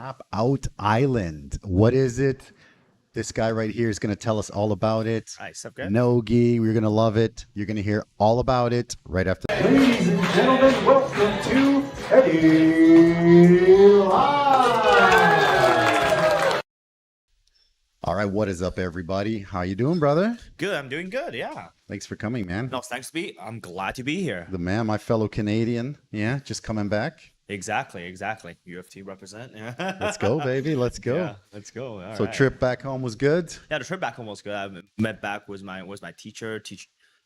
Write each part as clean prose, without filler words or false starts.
Tapout Island. What is it? This guy right here is going to tell us all about it. All right, sup, good? No gi. We're going to love it. You're going to hear all about it right after. Ladies and gentlemen, welcome to Eddie Live. All right, what is up, everybody? How you doing, brother? Good, I'm doing good, yeah. Thanks for coming, man. No, thanks to be. I'm glad to be here. The man, my fellow Canadian. Yeah, just coming back. Exactly. UFT represent. Yeah. Let's go, baby. Let's go. Yeah, let's go. All So right. trip back home was good? Yeah, the trip back home was good. I met back with my teacher,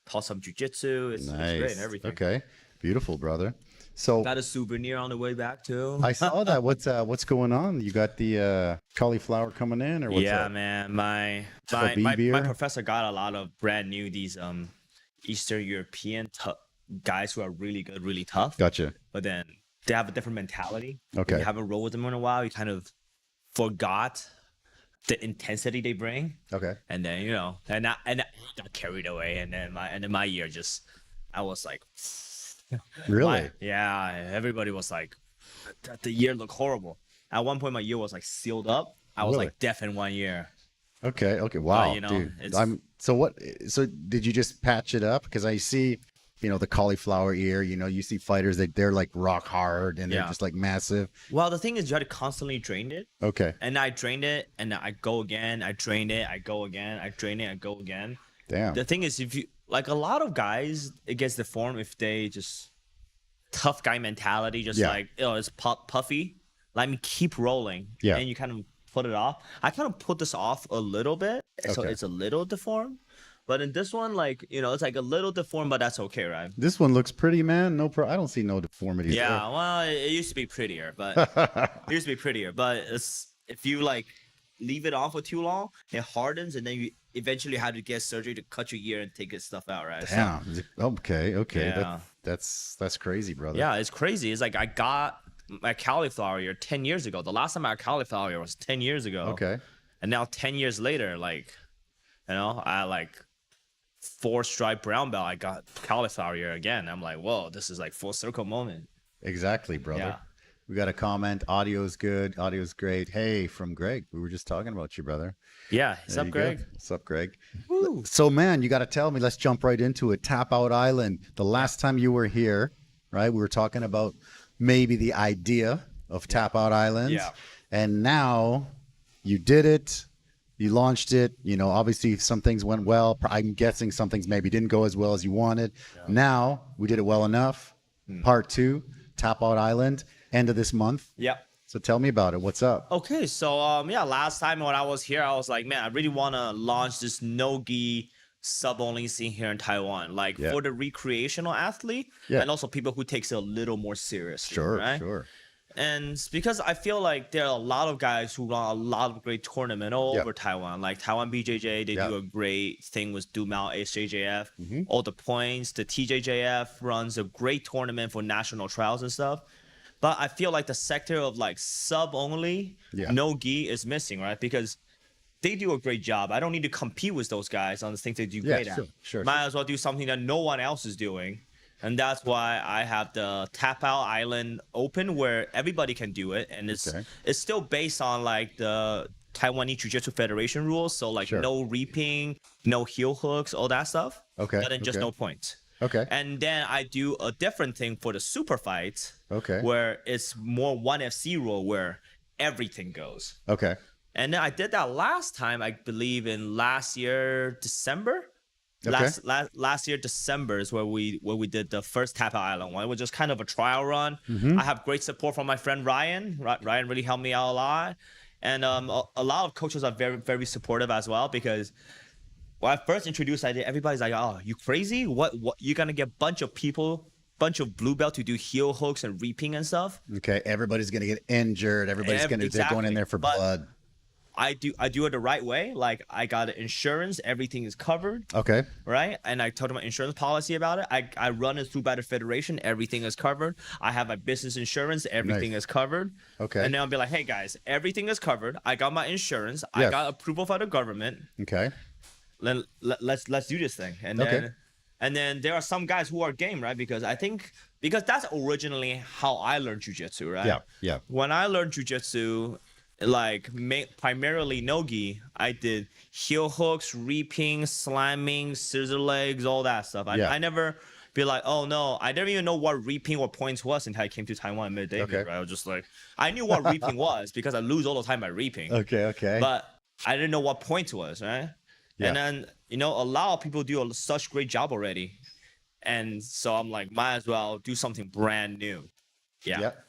taught some jiu-jitsu. It's great and everything. Okay, beautiful, brother. So Got a souvenir on the way back too. I saw that. What's going on? You got the cauliflower coming in, or what's Yeah, up? man. My beer? professor got a lot of brand new these Eastern European guys who are really good, really tough. Gotcha. But then they have a different mentality. Okay. If you haven't rolled with them in a while, you kind of forgot the intensity they bring. Okay. And then and I got carried away, and then my year I was like, Really? yeah. Everybody was like, the year looked horrible. At one point, my year was like sealed up. I was Really? like deaf in 1 year. Okay. Wow, dude. So did you just patch it up? Because I see, the cauliflower ear. You see fighters they're like rock hard and they're Yeah. just like massive. Well, the thing is, you had to constantly drain it. Okay. And I drained it, and I go again. I drain it. I go again. I drain it. I go again. Damn. The thing is, if you like a lot of guys, it gets deformed if they just tough guy mentality, just Yeah. like it's puffy. Let me keep rolling. Yeah. And you kind of put it off. I kind of put this off a little bit, so Okay. it's a little deformed. But in this one, it's like a little deformed, but that's okay, right? This one looks pretty, man. I don't see no deformities. Yeah. Well, it used to be prettier, but it's if you like leave it on for too long, it hardens, and then you eventually have to get surgery to cut your ear and take its stuff out, right? So, Damn. Okay. Yeah. That's crazy, brother. yeah, it's crazy. It's like I got my cauliflower ear 10 years ago. The last time I had cauliflower ear was 10 years ago. Okay. And now 10 years later, I like 4-stripe brown belt. I got cauliflower ear again. I'm like, whoa, this is like full circle moment. Exactly, brother. Yeah. We got a comment. Audio's good. Audio's great. Hey, from Greg. We were just talking about you, brother. Yeah. What's There up, you go. Greg? What's up, Greg? Woo. So, man, you got to tell me. Let's jump right into it. Tapout Island. The last time you were here, right? We were talking about maybe the idea of Tapout Island. Yeah. And now you did it. You launched it. Obviously some things went well. I'm guessing some things maybe didn't go as well as you wanted. Yeah. Now we did it well enough. Part 2, Tapout Island, end of this month. Yep. So tell me about it. What's up? Okay, so last time when I was here, I was like, man, I really want to launch this no-gi sub-only scene here in Taiwan, for the recreational athlete, and also people who takes it a little more seriously. Sure, right? sure. And it's because I feel like there are a lot of guys who run a lot of great tournament all over Taiwan, like Taiwan BJJ. They do a great thing with Dumao HJJF. All the points. The TJJF runs a great tournament for national trials and stuff. But I feel like the sector of like sub only, no gi is missing, right? Because they do a great job. I don't need to compete with those guys on the things they do great at. Sure. Might as well do something that no one else is doing. And that's why I have the Tapout Island open, where everybody can do it, and it's still based on like the Taiwanese Jiu-Jitsu Federation rules. So like no reaping, no heel hooks, all that stuff. Okay. But then just no points. Okay. And then I do a different thing for the super fights. Okay. Where it's more 1FC rule, where everything goes. Okay. And then I did that last time, I believe in last year December. Okay. Last year December is where we did the first Tapout Island one. It was just kind of a trial run. I have great support from my friend Ryan. Ryan really helped me out a lot, and a lot of coaches are very, very supportive as well, because when I first introduced the idea, everybody's like, "Oh, you crazy? What? You're gonna get bunch of blue belt to do heel hooks and reaping and stuff." Okay, everybody's gonna get injured. Everybody's they're going in there for blood. I do it the right way. Like, I got insurance, everything is covered. Okay. Right? And I told them my insurance policy about it. I run it through by the federation, everything is covered. I have my business insurance, everything is covered. Okay. And then I'll be like, hey guys, everything is covered. I got my insurance. I got approval from the government. Okay. Let's do this thing. And then there are some guys who are game, right? Because that's originally how I learned jiu-jitsu, right? Yeah. When I learned jiu-jitsu, like primarily nogi, I did heel hooks, reaping, slamming, scissor legs, all that stuff. I never be like, oh no, I didn't even know what reaping or points was until I came to Taiwan mid-day. Okay. Right? I was just like, I knew what reaping was because I lose all the time by reaping. Okay. But I didn't know what points was, right? Yeah. And then a lot of people do such great job already, and so I'm like, might as well do something brand new. Yeah. Yep.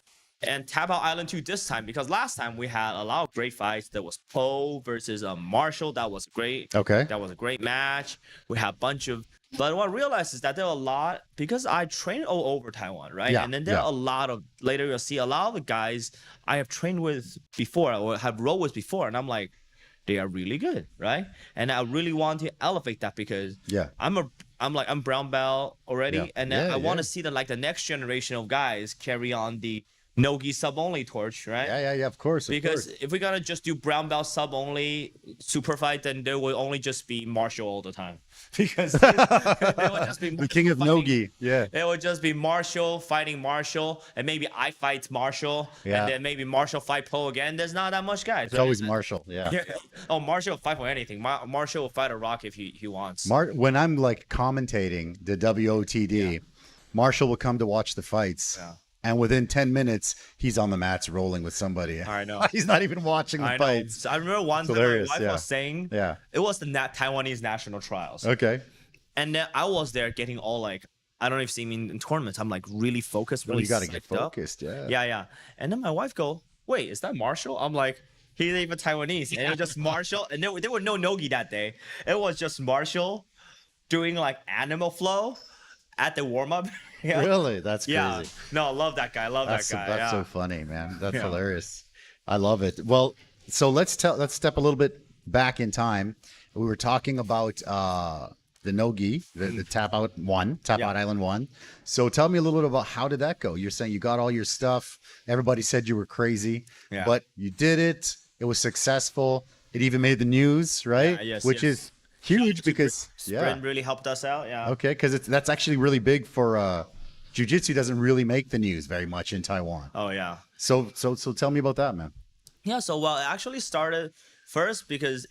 And Tapout Island 2 this time, because last time we had a lot of great fights. There was Poe versus Marshall. That was great. Okay. That was a great match. We had a bunch of... But what I realized is that there are a lot... Because I trained all over Taiwan, right? Yeah, And then there are a lot of... Later you'll see a lot of the guys I have trained with before or have rode with before. And I'm like, they are really good, right? And I really want to elevate that because I'm brown belt already. And then I want to see the next generation of guys carry on the Nogi sub only torch, right? Yeah, of course. Because if we're gonna just do brown belt sub only super fight, then there will only just be Marshall all the time. Because there will just be the king of Nogi. Yeah. It would just be Marshall fighting Marshall, and maybe I fight Marshall, and then maybe Marshall fight Poe again. There's not that much guys. It's always Marshall. Yeah. Oh, Marshall will fight for anything. Marshall will fight a rock if he wants. When I'm like commentating the WOTD, Marshall will come to watch the fights. Yeah. And within 10 minutes, he's on the mats rolling with somebody. I know. He's not even watching the fights. I remember one time my wife was saying, it was the Taiwanese national trials. Okay. And then I was there getting all like, I don't know if you see me in tournaments. I'm like really focused. Really you got to get psyched up. focused. Yeah. Yeah. And then my wife go, wait, is that Marshall? I'm like, he's even Taiwanese. And it was just Marshall. And there were no Nogi that day. It was just Marshall doing like animal flow at the warm up. Yeah. Really? That's crazy. Yeah. No, I love that guy. That's so funny, man. That's hilarious. I love it. Well, so let's step a little bit back in time. We were talking about the Nogi, the Tapout Island 1. So tell me a little bit about how did that go? You're saying you got all your stuff. Everybody said you were crazy, but you did it. It was successful. It even made the news, right? Which is huge because Sprint really helped us out. Yeah. Okay, because that's actually really big for jiu-jitsu. Doesn't really make the news very much in Taiwan. Oh yeah. So tell me about that, man. Yeah. So it actually started first because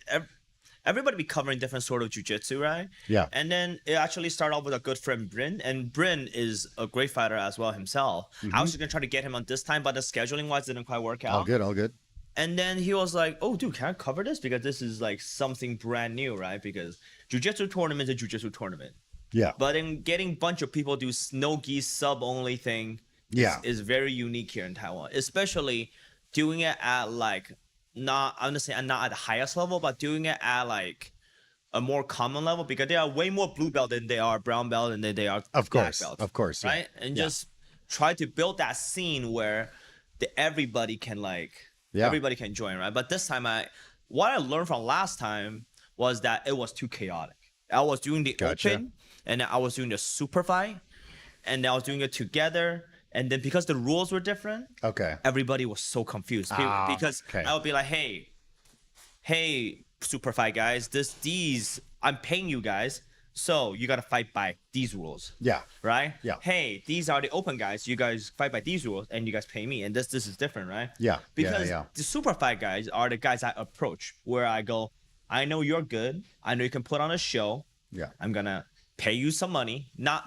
everybody be covering different sort of jiu-jitsu, right? Yeah. And then it actually started off with a good friend Bryn, and Bryn is a great fighter as well himself. I was gonna try to get him on this time, but the scheduling wise didn't quite work out. All good. And then he was like, oh, dude, can I cover this? Because this is like something brand new, right? Because jiu-jitsu tournament is a jiu-jitsu tournament. Yeah. But in getting a bunch of people do no-gi sub-only thing is very unique here in Taiwan. Especially doing it at like, not at the highest level, but doing it at like a more common level. Because they are way more blue belt than they are brown belt and they are black belt. Of course. Right? And just try to build that scene where everybody can like... Everybody can join, right? But this time, what I learned from last time was that it was too chaotic. I was doing the open, and I was doing the super fight, and I was doing it together. And then because the rules were different, everybody was so confused. Because I would be like, hey, super fight guys, these I'm paying you guys. So you gotta fight by these rules. Yeah. Right? Yeah. Hey, these are the open guys. You guys fight by these rules and you guys pay me. And this is different, right? Yeah. Because the super fight guys are the guys I approach where I go, I know you're good. I know you can put on a show. Yeah. I'm gonna pay you some money. Not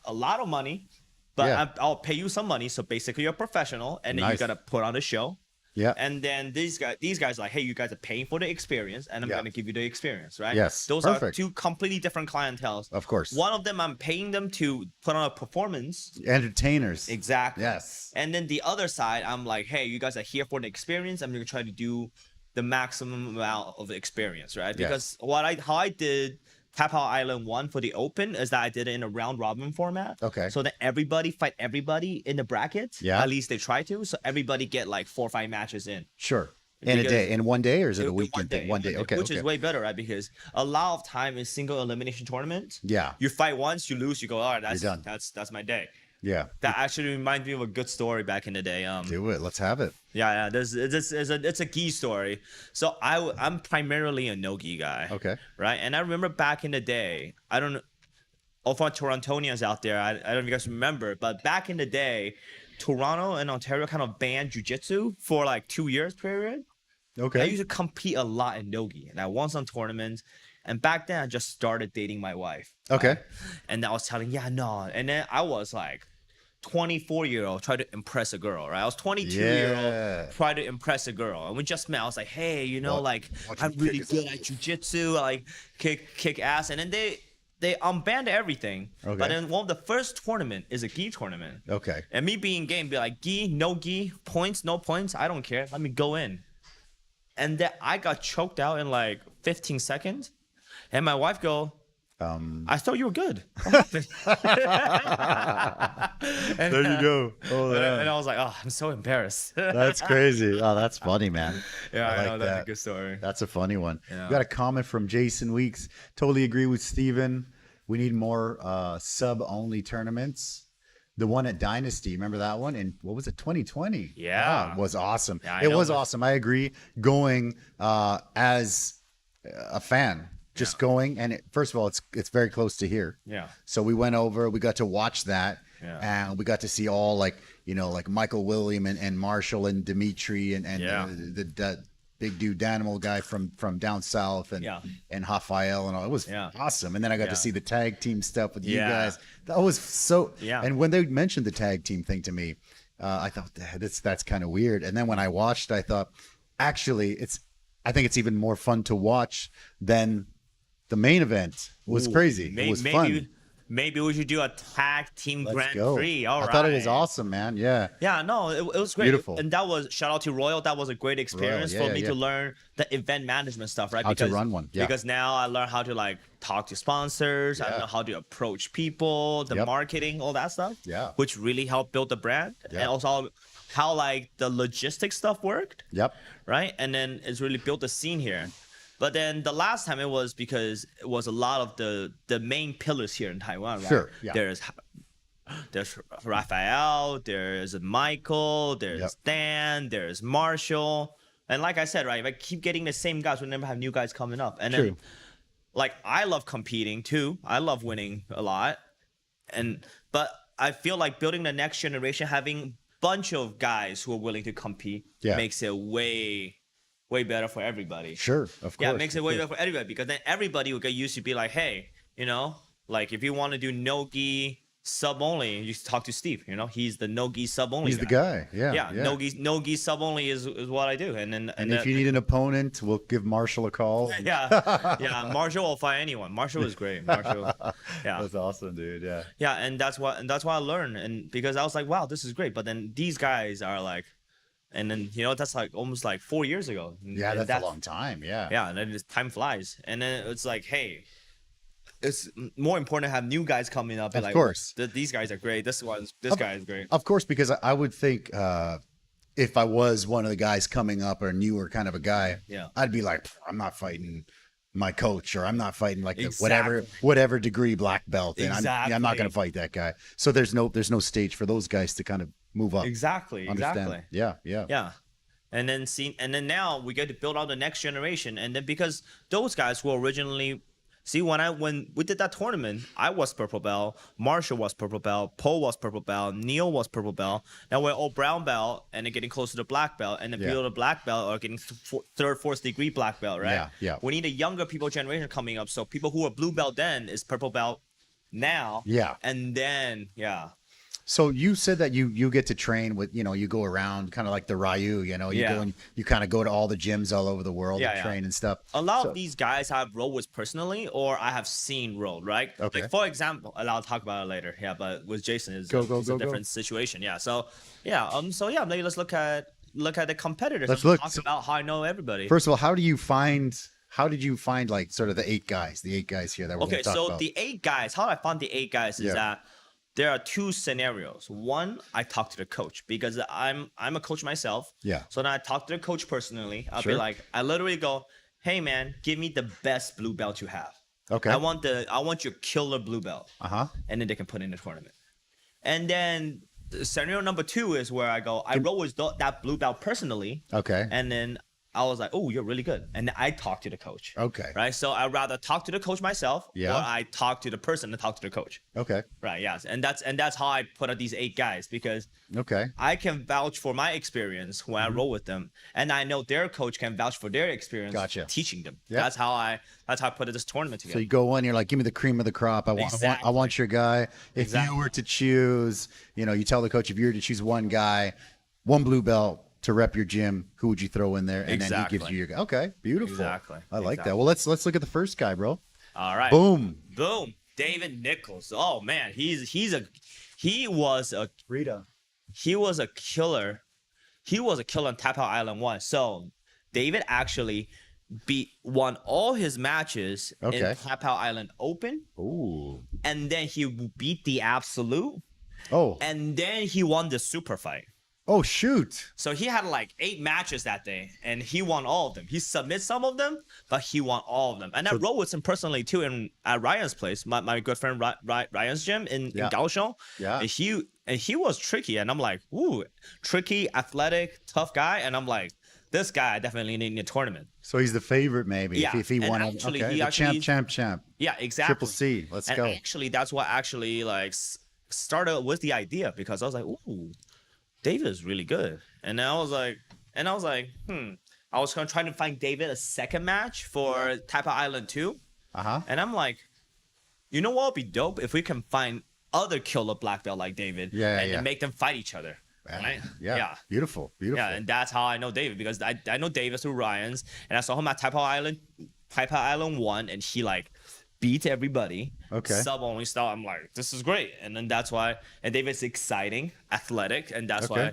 a lot of money, but I'll pay you some money. So basically you're a professional and then you gotta put on a show. Yeah. And then these guys are like, hey, you guys are paying for the experience, and I'm gonna give you the experience, right? Yes. Those are two completely different clienteles. Of course. One of them, I'm paying them to put on a performance. Entertainers. Exactly. Yes. And then the other side, I'm like, hey, you guys are here for the experience. I'm gonna try to do the maximum amount of experience, right? Because how I did Tapout Island 1 for the open is that I did it in a round robin format. Okay. So that everybody fight everybody in the bracket. Yeah. At least they try to. So everybody get like 4 or 5 matches in. Sure. In a day, in one day, or is it a weekend thing? One day. Okay. Which is way better, right? Because a lot of time in single elimination tournaments. Yeah. You fight once, you lose, you go, all right, You're done. That's my day. Yeah. That actually reminds me of a good story back in the day. Do it. Let's have it. Yeah. It's a gi story. So I'm primarily a no-gi guy. Okay. Right. And I remember back in the day, I don't know, all for Torontonians out there, I don't know if you guys remember, but back in the day, Toronto and Ontario kind of banned jiu-jitsu for like 2 years period. Okay. I used to compete a lot in no-gi, and I won some tournaments. And back then, I just started dating my wife. Okay. Right? And I was telling, yeah, no. And then I was like 24-year-old, try to impress a girl, right? I was 22-year-old, try to impress a girl. And we just met. I was like, hey, you know, like, I'm really good at jiu-jitsu, like, kick ass. And then they unbanned everything. Okay. But then one of the first tournament is a gi tournament. Okay. And me being game, be like, gi, no gi, points, no points, I don't care. Let me go in. And then I got choked out in like 15 seconds. And my wife go, I thought you were good. There you go. Oh, and I was like, oh, I'm so embarrassed. that's crazy. Oh, that's funny, man. Yeah, I like know. That's that. a good story. That's a funny one. Yeah. We got a comment from Jason Weeks. Totally agree with Steven. We need more sub-only tournaments. The one at Dynasty, remember that one? And what was it, 2020? Yeah. It was awesome. Yeah, it was awesome. I agree. Going as a fan, just going. And first of all, it's very close to here. Yeah. So we went over, we got to watch that. Yeah. And we got to see all like Michael William and Marshall and Dimitri and the big dude Danimal guy from down south and Rafael and all. It was awesome. And then I got to see the tag team stuff with you guys. That was so and when they mentioned the tag team thing to me, I thought that's kind of weird. And then when I watched, I thought actually I think it's even more fun to watch than the main event. It was crazy. It was fun. Maybe we should do a tag team Grand Prix. All right. I thought it was awesome, man. Yeah. Yeah, no, it was great. Beautiful. And that was, shout out to Royal. That was a great experience for me to learn the event management stuff, right? How to run one. Yeah. Because now I learned how to like talk to sponsors. I know how to approach people, the marketing, all that stuff. Yeah. Which really helped build the brand. And also how like the logistics stuff worked. Yep. Right. And then it's really built the scene here. But then the last time it was because it was a lot of the main pillars here in Taiwan, right? Sure. Yeah. There's Raphael, there's Michael, there's Dan, there's Marshall. And like I said, right, if I keep getting the same guys, we'll never have new guys coming up. And then like I love competing too. I love winning a lot. But I feel like building the next generation, having a bunch of guys who are willing to compete makes it way better for everybody. Sure, of course. Yeah, it makes it way better for everybody because then everybody will get used to be like, hey, you know, like if you want to do no-gi sub only, you talk to Steve. You know, he's the no-gi sub only. He's the guy. Yeah. No-gi sub only is what I do. And if you need an opponent, we'll give Marshall a call. Marshall will fight anyone. Marshall is great. Marshall, that's awesome, dude. And that's what I learned, and because I was like, wow, this is great. But then these guys are like. And then, you know, that's like almost like 4 years ago. Yeah, that's a long time. Yeah. Yeah, and then time flies. And then it's like, hey, it's more important to have new guys coming up. And of course. These guys are great. This guy is great. Of course, because I would think if I was one of the guys coming up or newer kind of a guy, I'd be like, I'm not fighting my coach or I'm not fighting like the whatever degree black belt. And I'm not going to fight that guy. So there's no stage for those guys to kind of move up. Exactly. Yeah. And then now we get to build out the next generation. And then because those guys who originally when we did that tournament, I was purple belt, Marshall was purple belt, Paul was purple belt, Neil was purple belt. Now we're all brown belt and they're getting close to the black belt, and the people of the black belt are getting third, fourth degree black belt, right? Yeah. We need a younger people generation coming up. So people who are blue belt then is purple belt now. Yeah. And then So you said that you get to train with, you go around kind of like the Ryu, you go and you kind of go to all the gyms all over the world and train and stuff. A lot of these guys I've rolled with personally, or I have seen rolled, right? Okay. Like for example, and I'll talk about it later. Yeah, but with Jason it's a different situation. Yeah. So maybe let's look at the competitors. Let's talk about how I know everybody. First of all, how did you find like sort of the eight guys here that we're going to talk about? The 8 guys, how I found the 8 guys is that there are 2 scenarios. One, I talk to the coach because I'm a coach myself. Yeah. So then I talk to the coach personally. I'll be like, I literally go, hey man, give me the best blue belt you have. Okay. I want your killer blue belt. And then they can put in the tournament. And then scenario number 2 is where I go, I roll with that blue belt personally. Okay. And then I was like, oh, you're really good. And I talked to the coach. Okay. Right. So I'd rather talk to the coach myself, or I talk to the person and talk to the coach. Okay. Right. Yes. And that's how I put out these 8 guys, because I can vouch for my experience when I roll with them, and I know their coach can vouch for their experience teaching them. Yep. That's how I put this tournament together. So you go in, you're like, give me the cream of the crop. I want your guy. If you were to choose, you tell the coach, if you were to choose one guy, one blue belt to rep your gym, who would you throw in there? And then he gives you your guy. Okay, beautiful. Exactly. I like that. Well, let's look at the first guy, bro. All right. Boom. David Nichols. Oh man, he was a Rita. He was a killer. He was a killer on Tapout Island 1. So David actually won all his matches in Tapout Island Open. Ooh. And then he beat the Absolute. Oh. And then he won the Super Fight. Oh, shoot. So he had like 8 matches that day, and he won all of them. He submitted some of them, but he won all of them. And I rode with him personally too at Ryan's place, my good friend Ryan's gym in Kaohsiung. Yeah. And he was tricky, and I'm like, ooh, tricky, athletic, tough guy. And I'm like, this guy I definitely need in a tournament. So he's the favorite, maybe. Yeah. If he won, actually, the champ. Yeah, exactly. Triple C. Let's go. Actually, that's what actually like started with the idea, because I was like, ooh, David is really good. And I was like, I was trying to find David a second match for Taipei Island 2. And I'm like, you know what would be dope if we can find other killer black belt like David and make them fight each other. Right? Yeah. Beautiful. Yeah, and that's how I know David, because I know David through Ryan's, and I saw him at Taipei Island 1, and he like beat everybody. Sub only style. I'm like, this is great. And then that's why, and David's exciting, athletic, and that's why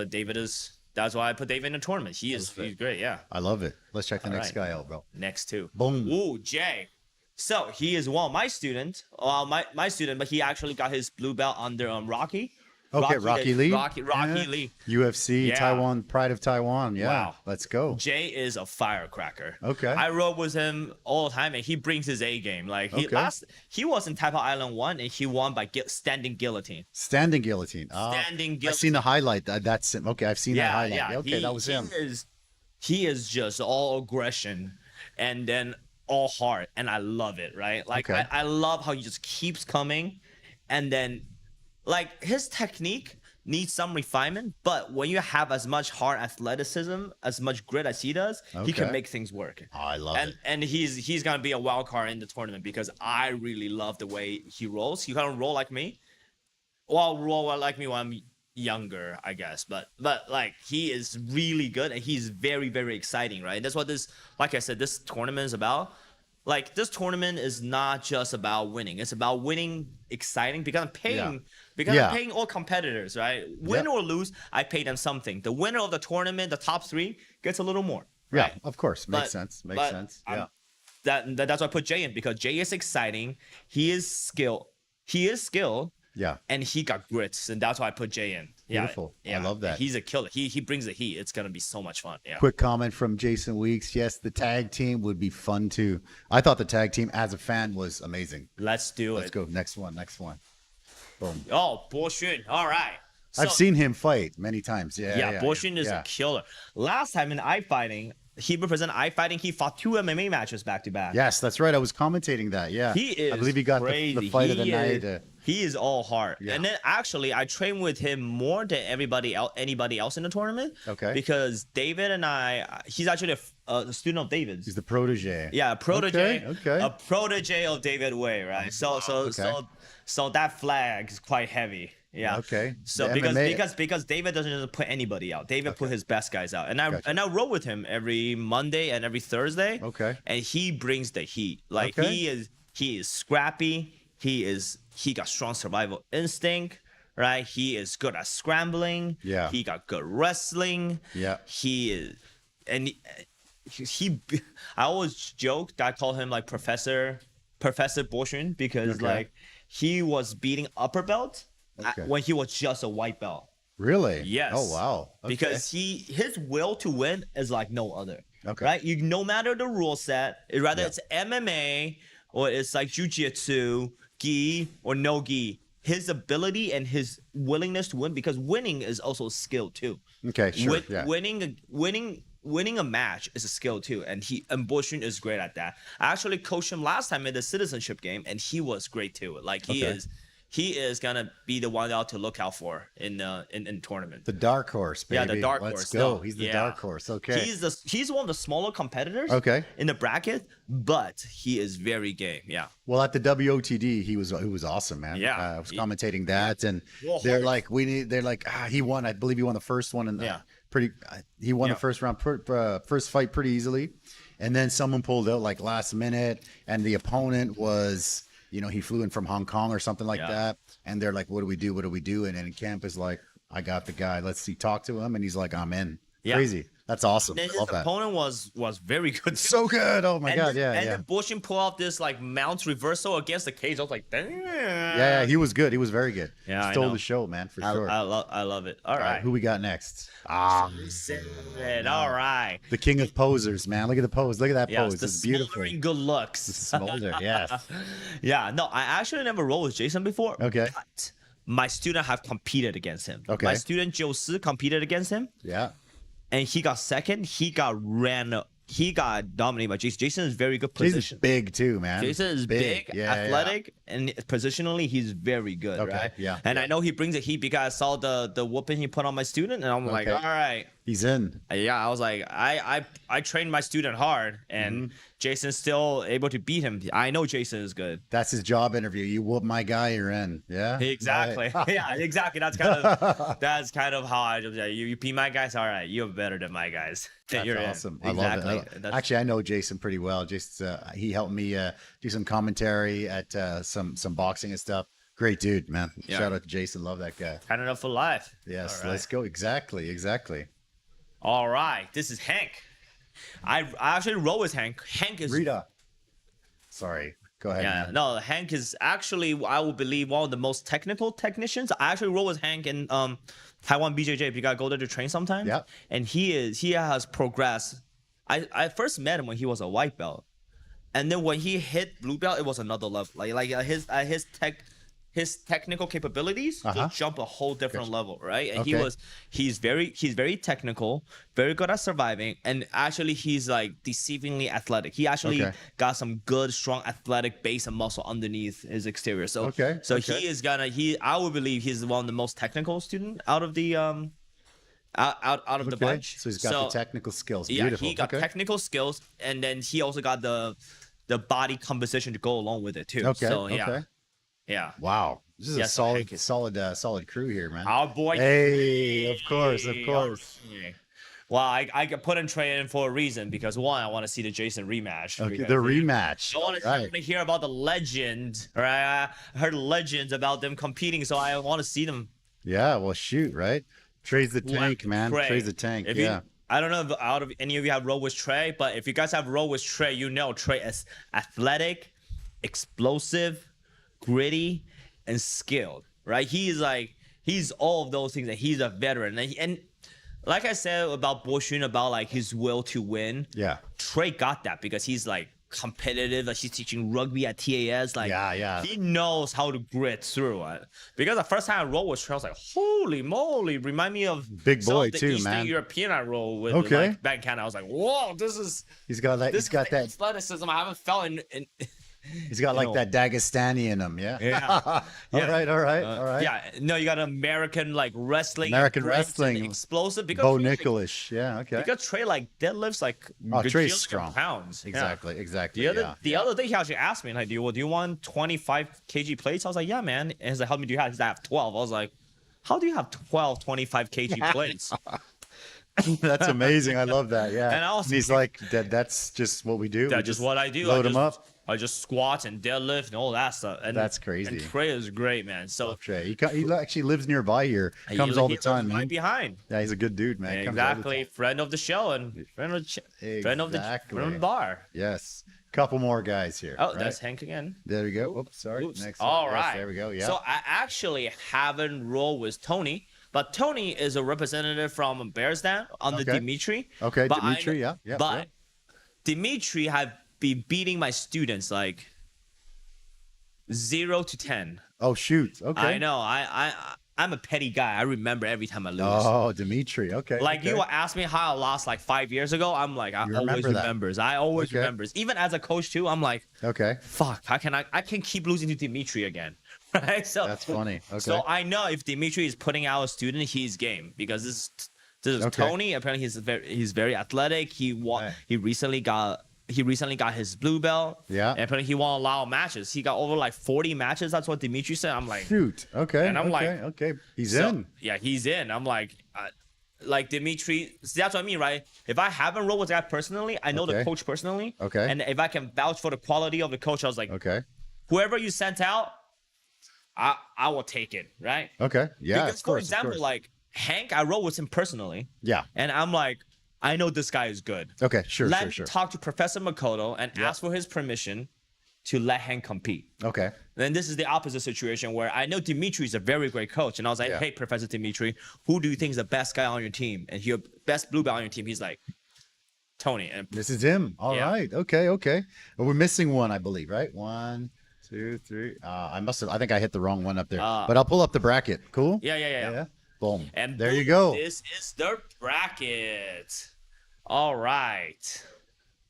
David is. That's why I put David in a tournament. He's great. Yeah. I love it. Let's check the next guy out, bro. Next 2. Boom. Ooh, Jay. So he is my student. My student, but he actually got his blue belt under Rocky. Okay, Rocky Lee. Rocky Lee. UFC, Taiwan, Pride of Taiwan. Yeah. Wow. Let's go. Jay is a firecracker. Okay. I rode with him all the time, and he brings his A game. Like he was in Taipei Island 1, and he won by standing guillotine. Standing guillotine. Standing guillotine. I've seen the highlight. That's him. Okay, I've seen that highlight. Yeah. Okay, that was him. He is just all aggression, and then all heart, and I love it. Right? Like I love how he just keeps coming, and then like his technique needs some refinement, but when you have as much hard athleticism, as much grit as he does, he can make things work. Oh, I love it. And he's gonna be a wild card in the tournament, because I really love the way he rolls. He kind of roll like me. Well, roll like me when I'm younger, I guess. But like he is really good, and he's very, very exciting, right? And that's what this, like I said, this tournament is about. Like this tournament is not just about winning; it's about winning exciting, because I'm paying. Because I'm paying all competitors, right? Win or lose, I pay them something. The winner of the tournament, the top 3, gets a little more. Right? Yeah, of course. Makes sense. Yeah. That's why I put Jay in, because Jay is exciting. He is skilled. Yeah. And he got grits, and that's why I put Jay in. Beautiful. I love that. He's a killer. He brings the heat. It's gonna be so much fun. Yeah. Quick comment from Jason Weeks. Yes, the tag team would be fun too. I thought the tag team as a fan was amazing. Let's do it. Let's go. Next one. Boom. Oh, Bo Xun. All right. I've seen him fight many times. Yeah. Bo Xun is a killer. Last time in iFighting, he represented iFighting. He fought 2 MMA matches back to back. Yes, that's right. I was commentating that. Yeah. He is. I believe he got the fight of the night. He is all heart. Yeah. And then actually, I trained with him more than anybody else in the tournament. Okay. Because David and he's actually a student of David's. He's the protege. Yeah, a protege. Okay. A protege of David Wei, right? So that flag is quite heavy. Yeah. Okay. So because David doesn't just put anybody out. David put his best guys out. And I roll with him every Monday and every Thursday. Okay. And he brings the heat. Like he is scrappy. He got strong survival instinct, right? He is good at scrambling. Yeah. He got good wrestling. Yeah. He is, and I always joke that I call him like Professor Bo Xun, because like he was beating upper belt when he was just a white belt. Really? Yes. Oh wow. Okay. Because his will to win is like no other. Okay. Right? No matter the rule set, it's MMA or it's like jiu-jitsu, gi or no gi, his ability and his willingness to win, because winning is also skill too. Okay, sure. Winning winning a match is a skill too, and Boshun is great at that. I actually coached him last time in the citizenship game, and he was great too. Like he is gonna be the one out to look out for in tournament. The dark horse, baby. Yeah, the dark Let's horse. go. No, He's the yeah. dark horse. Okay. He's one of the smaller competitors. Okay. In the bracket, but he is very game. Yeah. Well, at the WOTD, he was awesome, man. Yeah. I was commentating that, and Well, they're like, he won. I believe he won the first one, and he won the first round, first fight pretty easily, and then someone pulled out like last minute, and the opponent was, he flew in from Hong Kong or something like that, and they're like, what do we do? What do we do? And then Camp is like, I got the guy. Let's see, talk to him, and he's like, I'm in. Yeah. Crazy. That's awesome. And his Love that. opponent was very good. So good. Oh my god. And then Boshun pulled off this like mount reversal against the cage. I was like, damn. Yeah, he was good. He was very good. Yeah, Stole I know. the show, man, for sure. I love it. All right. Who we got next? All right. The king of posers, man. Look at the pose. Look at that Yes, pose. the It's beautiful. smoldering good looks. Smolder, yes. Yeah, no, I actually never rolled with Jason before. Okay. But my student have competed against him. Okay. My student Jiu competed against him, Yeah. and he got second. He got dominated by Jason. Jason is very good Jason's position. big too, man. Jason is big, Yeah, athletic, and positionally he's very good, Okay, right? yeah, And I know he brings the heat because I saw the whooping he put on my student, and I'm like, Okay. all right. He's in. Yeah, I was like, I trained my student hard, and Jason's still able to beat him. I know Jason is good. That's his job interview. You whoop my guy, you're in. Yeah. Exactly. Right. Yeah, exactly. That's kind of how I just you beat my guys. All right, you're better than my guys. That's You're in. awesome. Exactly. I love it. Actually, I know Jason pretty well. Just he helped me do some commentary at some boxing and stuff. Great dude, man. Yeah. Shout out to Jason. Love that guy. Canada for life. Yes, All right. let's go. Exactly. All right, this is Hank. I actually roll with Hank. Hank is Rita. Sorry. Go ahead, yeah. man. No, Hank is actually I would believe one of the most technical technicians. I actually roll with Hank in Taiwan BJJ. If you gotta go there to train sometime. Yeah. And he has progressed. I first met him when he was a white belt, and then when he hit blue belt, it was another level. Like his technical capabilities just jump a whole different level, right? And Okay. he's very technical, very good at surviving, and actually he's like deceivingly athletic. He actually got some good, strong athletic base and muscle underneath his exterior. So he is I would believe he's one of the most technical student out of the out of the bunch. So he's got the technical skills. Yeah, Beautiful. he got technical skills, and then he also got the body composition to go along with it too. Okay. So yeah. Wow. This is Yes, a Hank is- solid crew here, man. Our boy. Hey, of course. Well, I got put in training for a reason because one, I want to see the Jason rematch. Okay, because the rematch. I want to hear about the legend, right? I heard legends about them competing, so I want to see them. Yeah, well, shoot, right? Trey's the tank, man. Trey. Trey's the tank. If Yeah. I don't know if out of any of you have rolled with Trey, but if you guys have rolled with Trey, you know Trey is athletic, explosive, gritty, and skilled, right? He's all of those things, and he's a veteran. And like I said about Boshun, about like his will to win, Yeah. Trey got that because he's like competitive. Like he's teaching rugby at TAS. Like he knows how to grit through it. Because the first time I rolled with Trey, I was like, holy moly! Remind me of Big some boy of the too, Eastern man. European I roll with. Okay. Like, back in Canada, I was like, whoa, He's got that. He's got that. athleticism I haven't felt in He's got like that Dagestani in him. Yeah. Yeah. All right. Yeah, no, you got American like wrestling. American and grit wrestling. and explosive. Because Bo Trey, like, Nicholas. Yeah. Okay. because Trey like deadlifts like Trey's gajillion strong. pounds. Yeah. Exactly. The other day he actually asked me like, do you want 25 kg plates? I was like, yeah, man. And he's like, how many do you have? He's like, I have 12. I was like, how do you have 12 25 kg plates? That's amazing. I love that. Yeah. And he's like, that's just what we do. That's We just what I do. Load him up. I just squat and deadlift and all that stuff. And That's crazy. And Trey is great, man. So Trey. He actually lives nearby here. Comes all the time, right man. behind. Yeah, he's a good dude, man. Comes all the Exactly, time. friend of the show and friend of the bar. Yes. Couple more guys here. Oh, right? that's Hank again. There we go. Oops, sorry. Oops. Next All one. right. Yes, there we go. Yeah. So I actually haven't rolled with Tony, but Tony is a representative from Bearsden under Okay. Dimitri. Okay, But Dimitri, yeah. But Dimitri have been beating my students like 0 to 10. Oh shoot. Okay. I know. I'm a petty guy. I remember every time I lose. Oh, Dimitri. Okay. Like okay. you will ask me how I lost like 5 years ago. I'm like, I You always remember that. remembers. I always Okay. remembers. Even as a coach too, I'm like, Okay. fuck, how can I can keep losing to Dimitri again. Right? So That's funny. Okay. So I know if Dimitri is putting out a student, he's game because this is Okay. Tony. Apparently he's very athletic. Right. He recently got his blue belt. Yeah. And apparently he won a lot of matches. He got over like 40 matches. That's what Dimitri said. I'm like, Shoot. Okay. And I'm like, okay. He's so- in. Yeah, he's in. I'm like Dimitri. See, that's what I mean, right? If I haven't rolled with that personally, I know the Okay. coach personally. Okay. And if I can vouch for the quality of the coach, I was like, Okay. whoever you sent out, I will take it, right? Okay. Yeah. Because of course, for example, of course. like Hank, I rolled with him personally, Yeah. and I'm like, I know this guy is good. Okay. Sure. Let sure. me Sure. talk to Professor Makoto and ask for his permission to let Hank compete. Okay. Then this is the opposite situation where I know Dimitri is a very great coach, and I was like, Yeah. hey, Professor Dimitri, who do you think is the best guy on your team? And your best blue belt on your team? He's like, Tony. And This is him. All right. Yeah. Okay. Okay. Well, we're missing one, I believe, right? 1, 2, 3. I think I hit the wrong one up there. But I'll pull up the bracket. Cool. yeah. Boom. And there boom, you go. This is the bracket. All right.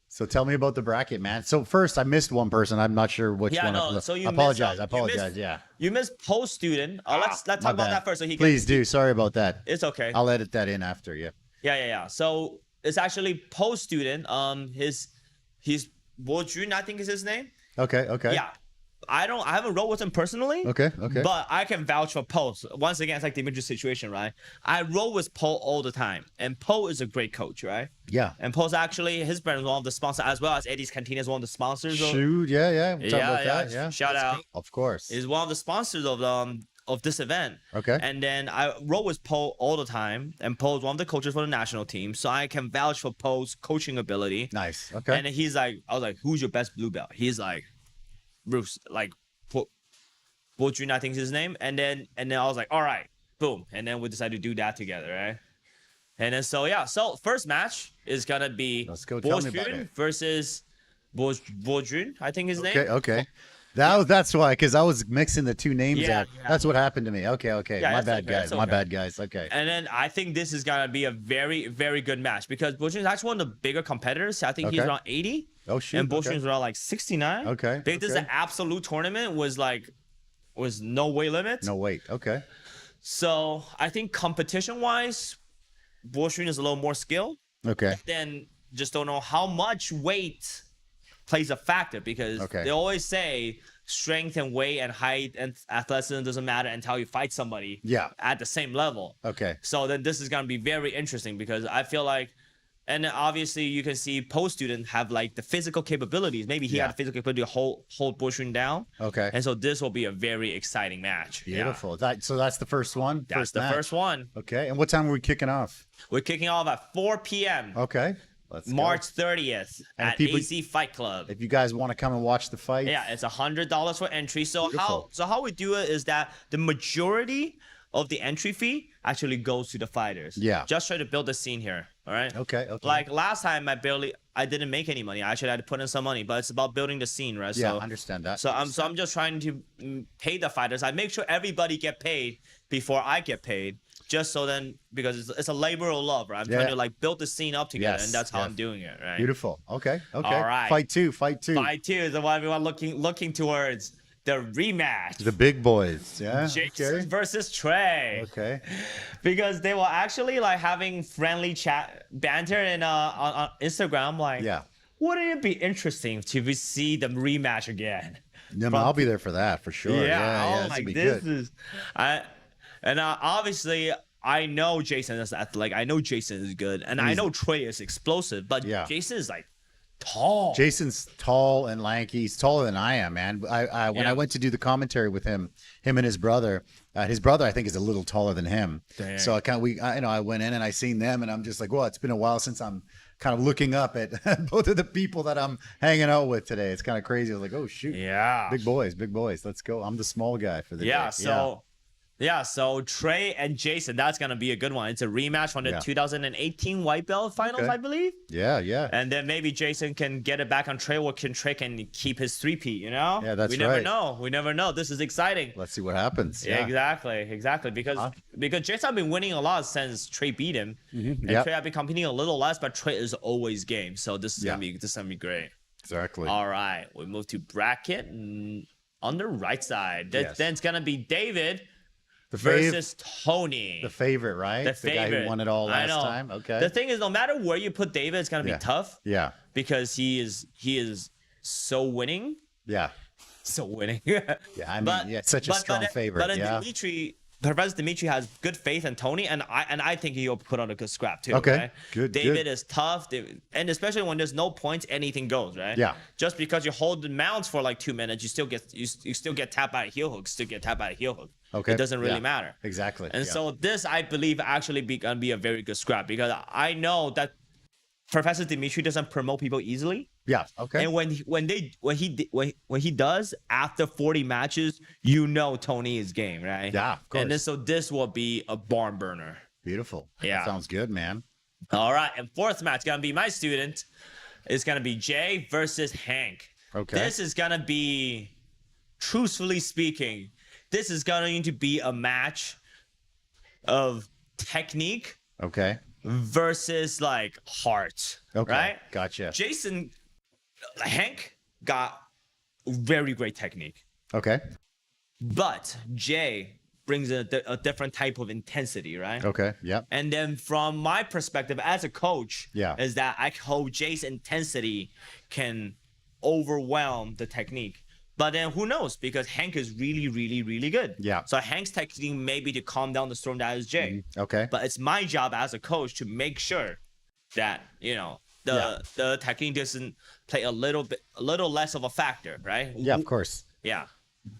So tell me about the bracket, man. So first, I missed one person. I'm not sure which Yeah, one. no. So you I apologize. missed, I apologize. Yeah. You missed post student. Let's talk My about bad. that first. So he Please do. Sorry about that. It's okay. I'll edit that in after. Yeah. Yeah. So it's actually post student. He's Bo Jun, I think is his name. Okay. Okay. Yeah. I haven't rolled with him personally. Okay. Okay. But I can vouch for Poe. Once again, it's like the Dimitri situation, right? I roll with Poe all the time, and Poe is a great coach, right? Yeah. And Poe's actually his brand is one of the sponsors, as well as Eddie's Cantina is one of the sponsors. Shoot. Yeah. We'll talk about that. Yeah. Shout out. Of course. Is one of the sponsors of this event. Okay. And then I roll with Poe all the time, and Poe's one of the coaches for the national team, so I can vouch for Poe's coaching ability. Nice. Okay. And he's like, I was like, who's your best blue belt? He's like, Bruce, like, Bo Jun, I think is his name. And then I was like, all right, boom. And then we decided to do that together, right? And then so first match is gonna be Let's go. Bo Tell me about Jun it. versus Bo Jun, I think his name. Okay. That's why, because I was mixing the two names Yeah, out. yeah. That's what happened to me. Okay. Yeah, My it's bad, okay, guys. it's My okay. bad, guys. Okay. And then I think this is gonna be a very, very good match because Bo Jun is actually one of the bigger competitors. I think he's Okay. around 80. Oh, shoot. And Bo Okay. Jun is around like 69. Okay, I think this is okay. an absolute tournament was no weight limit. No, wait. Okay. So I think competition wise, Bo Jun is a little more skilled. Okay. Then just don't know how much weight plays a factor because Okay. they always say strength and weight and height and athleticism doesn't matter until you fight somebody Yeah. at the same level. Okay. So then this is gonna be very interesting because I feel like, and then obviously you can see post student have like the physical capabilities. Maybe he Yeah. had the physical capability to hold Bo Jun down. Okay. And so this will be a very exciting match. Yeah. Beautiful. So that's the first one. That's the match. first one. Okay. And what time are we kicking off? We're kicking off at 4 p.m. Okay. Let's go. March 30th And at people- AC Fight Club. If you guys want to come and watch the fight. Yeah, it's $100 for entry. So Beautiful. how we do it is that the majority of the entry fee actually goes to the fighters. Yeah. Just try to build the scene here. All right. Okay. Like last time, I didn't make any money. I actually had to put in some money, but it's about building the scene, right? Yeah, So I understand that. So I'm just trying to pay the fighters. I make sure everybody get paid before I get paid, just so then because it's a labor of love, right? I'm trying Yeah. to like build the scene up together, Yes, and that's how yes. I'm doing it, right? Beautiful. Okay. All right. Fight two. Fight 2 is the one everyone looking towards the rematch. The big boys. Yeah. Jason Okay. versus Trey. Okay. Because they were actually like having friendly chat banter on Instagram. Like, Yeah. wouldn't it be interesting to see them rematch again? No, I'll be there for that for sure. Yeah. oh This would be this good. is, obviously I know Jason is athletic. I know Jason is good, and I know Trey is explosive. But Yeah. Jason is like tall. Jason's tall and lanky. He's taller than I am, man. When Yeah. I went to do the commentary with him and his brother I think is a little taller than him. Dang. So I went in and I seen them and I'm just like, well, it's been a while since I'm kind of looking up at both of the people that I'm hanging out with today. It's kind of crazy. I was like, oh shoot, Yeah. big boys. Let's go. I'm the small guy for the Yeah. day. So Yeah, so Trey and Jason, that's gonna be a good one. It's a rematch from the Yeah. 2018 white belt finals, Okay. I believe. Yeah, yeah. And then maybe Jason can get it back on Trey, or can Trey can keep his three-peat, you know? Yeah, that's we never right. know. We never know. This is exciting. Let's see what happens. Yeah, Yeah. exactly. Because Jason have been winning a lot since Trey beat him. And Yep. Trey have been competing a little less, but Trey is always game. So this is Yeah. gonna be great. Exactly. All right, we move to bracket on the right side. Yes. Then it's gonna be David The fave, versus Tony. the favorite, right? The guy favorite. who won it all I last know. time. Okay. The thing is, no matter where you put David, it's gonna Yeah. be tough Yeah. because he is so winning. Yeah. So winning. Yeah. I mean, yeah, such a strong favorite. But then Yeah. Professor Dimitri has good faith in Tony, and I think he'll put on a good scrap too. Okay. Right? Good, David good. is tough, and especially when there's no points, anything goes, right? Yeah. Just because you hold the mounts for like 2 minutes, you still get tapped by a heel hook. Okay. It doesn't really Yeah. matter. Exactly. And yeah. so this, I believe, actually gonna be a very good scrap because I know that Professor Dimitri doesn't promote people easily. Yeah. Okay. And when he does after 40 matches, you know Tony is game, right? Yeah, of course. And then, so this will be a barn burner. Beautiful. Yeah. That sounds good, man. All right, and fourth match gonna be my student. It's gonna be Jay versus Hank. Okay. This is gonna be, truthfully speaking, this is going to be a match of technique Okay. versus like heart. Okay. Right? Gotcha. Hank got very great technique, Okay. but Jay brings a different type of intensity, right? Okay. Yep. And then from my perspective as a coach, Yeah. is that I hope Jay's intensity can overwhelm the technique. But then who knows? Because Hank is really, really, really good. Yeah. So Hank's technique maybe to calm down the storm that is Jay. Okay. But it's my job as a coach to make sure that, you know, the technique doesn't play a little less of a factor, right? Yeah, of course. Yeah.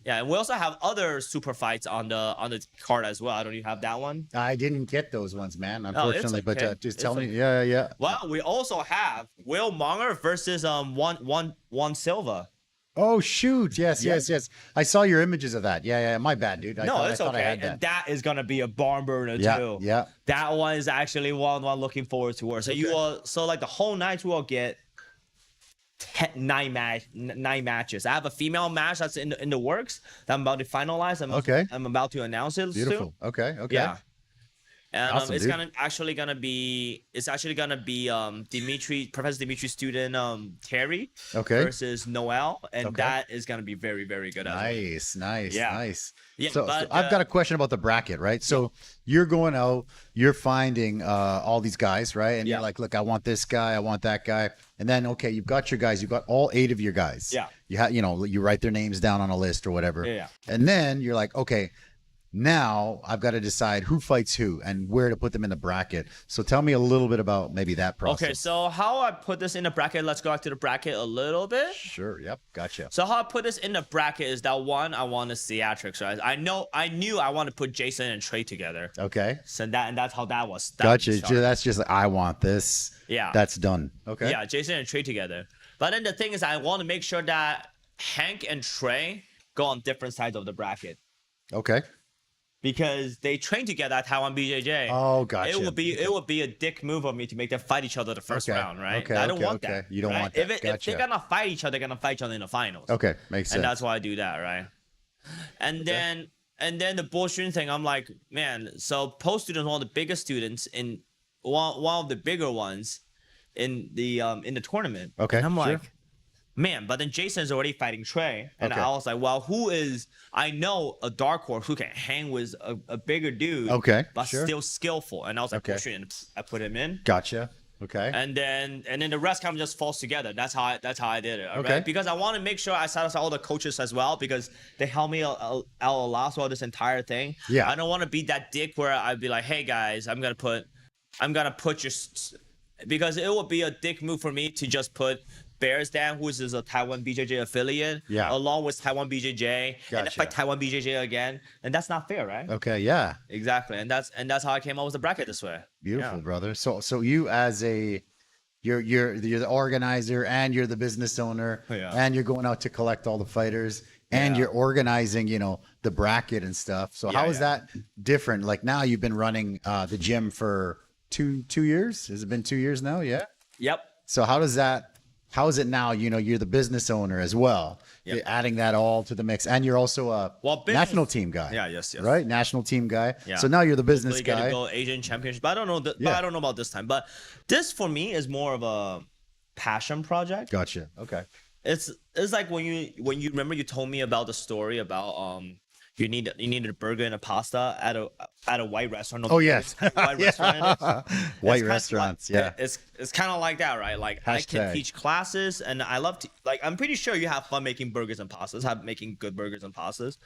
Yeah, and we also have other super fights on the card as well. I don't even have that one. I didn't get those ones, man, unfortunately. okay. But just tell It's me. Yeah, yeah. Well, we also have Will Monger versus Juan Silva. Oh shoot! Yes, yes, yes. I saw your images of that. Yeah, yeah. My bad, dude. I It's thought I okay. had And that. that is gonna be a barn burner Yeah, too. yeah. That one is actually one I'm looking forward to. So you will like the whole night we will get 9 matches. I have a female match that's in the works that I'm about to finalize. I'm about to announce it Beautiful. soon. Okay, okay. Yeah. And Awesome, it's dude. actually gonna be Professor Dimitri student Terry Okay. versus Noel, and Okay. that is gonna be very, very good. As well. Nice, nice, Yeah. nice. Yeah, So but, I've got a question about the bracket, right? So you're going out, you're finding all these guys, right? And Yeah. you're like, look, I want this guy, I want that guy. And then, okay, you've got your guys, you've got all 8 of your guys. Yeah. You write their names down on a list or whatever. Yeah. And then you're like, okay, now I've got to decide who fights who and where to put them in the bracket. So tell me a little bit about maybe that process. Okay, so how I put this in the bracket, let's go back to the bracket a little bit. Sure. Yep. Gotcha. So how I put this in the bracket is that one, I want the theatrics, right? I knew I want to put Jason and Trey together. Okay. So that's how that was. Gotcha. started. That's just like, I want this. Yeah. That's done. Okay. Yeah, Jason and Trey together. But then the thing is, I want to make sure that Hank and Trey go on different sides of the bracket Okay. because they train together at Taiwan BJJ. Oh, gotcha. It would be a dick move of me to make them fight each other the first Okay. round, right? Okay, I don't okay, want okay. that. You don't right? want that. If Gotcha. they're gonna fight each other, they're gonna fight each other in the finals. Okay. Makes sense. And that's why I do that, right? And then the bullshit thing, I'm like, man. So post students, one of the biggest students in one of the bigger ones in the tournament. Okay, And I'm sure. like, man. But then Jason's already fighting Trey, and Okay. I was like, well, who is? I know a dark horse who can hang with a bigger dude. Okay, But sure. still skillful. And I was like, Okay. bullshit, and I put him in. Gotcha. Okay. And then the rest kind of just falls together. That's how I did it. all Okay. right? Because I want to make sure I satisfy all the coaches as well because they helped me out a lot throughout this entire thing. Yeah. I don't want to be that dick where I'd be like, hey guys, I'm gonna put your because it would be a dick move for me to just put Bears Dan, who is a Taiwan BJJ affiliate, Yeah. along with Taiwan BJJ, and then Gotcha. fight Taiwan BJJ again, and that's not fair, right? Okay. Yeah. Exactly, and that's how I came up with the bracket this way. Beautiful, Yeah. brother. So you as you're the organizer and you're the business owner Yeah. and you're going out to collect all the fighters. and Yeah. you're organizing, the bracket and stuff. So how is that different? Like now you've been running the gym for two years. Has it been 2 years now? Yeah. Yep. So how is it now? You're the business owner as well. Yep. You're adding that all to the mix, and you're also a national team guy. Yeah, yes. Right, national team guy. Yeah. So now you're the business Hopefully get guy. to go Asian Championship. But I don't know. But I don't know about this time. But this for me is more of a passion project. Gotcha. Okay. It's like when you remember you told me about the story about you needed a burger and a pasta at a white restaurant. Oh yes, White restaurant. white It's restaurants. kinda Yeah. It's kind of like that, right? Like I can Hashtag. teach classes, and I love to like. I'm pretty sure you have fun making burgers and pastas, making good burgers and pastas.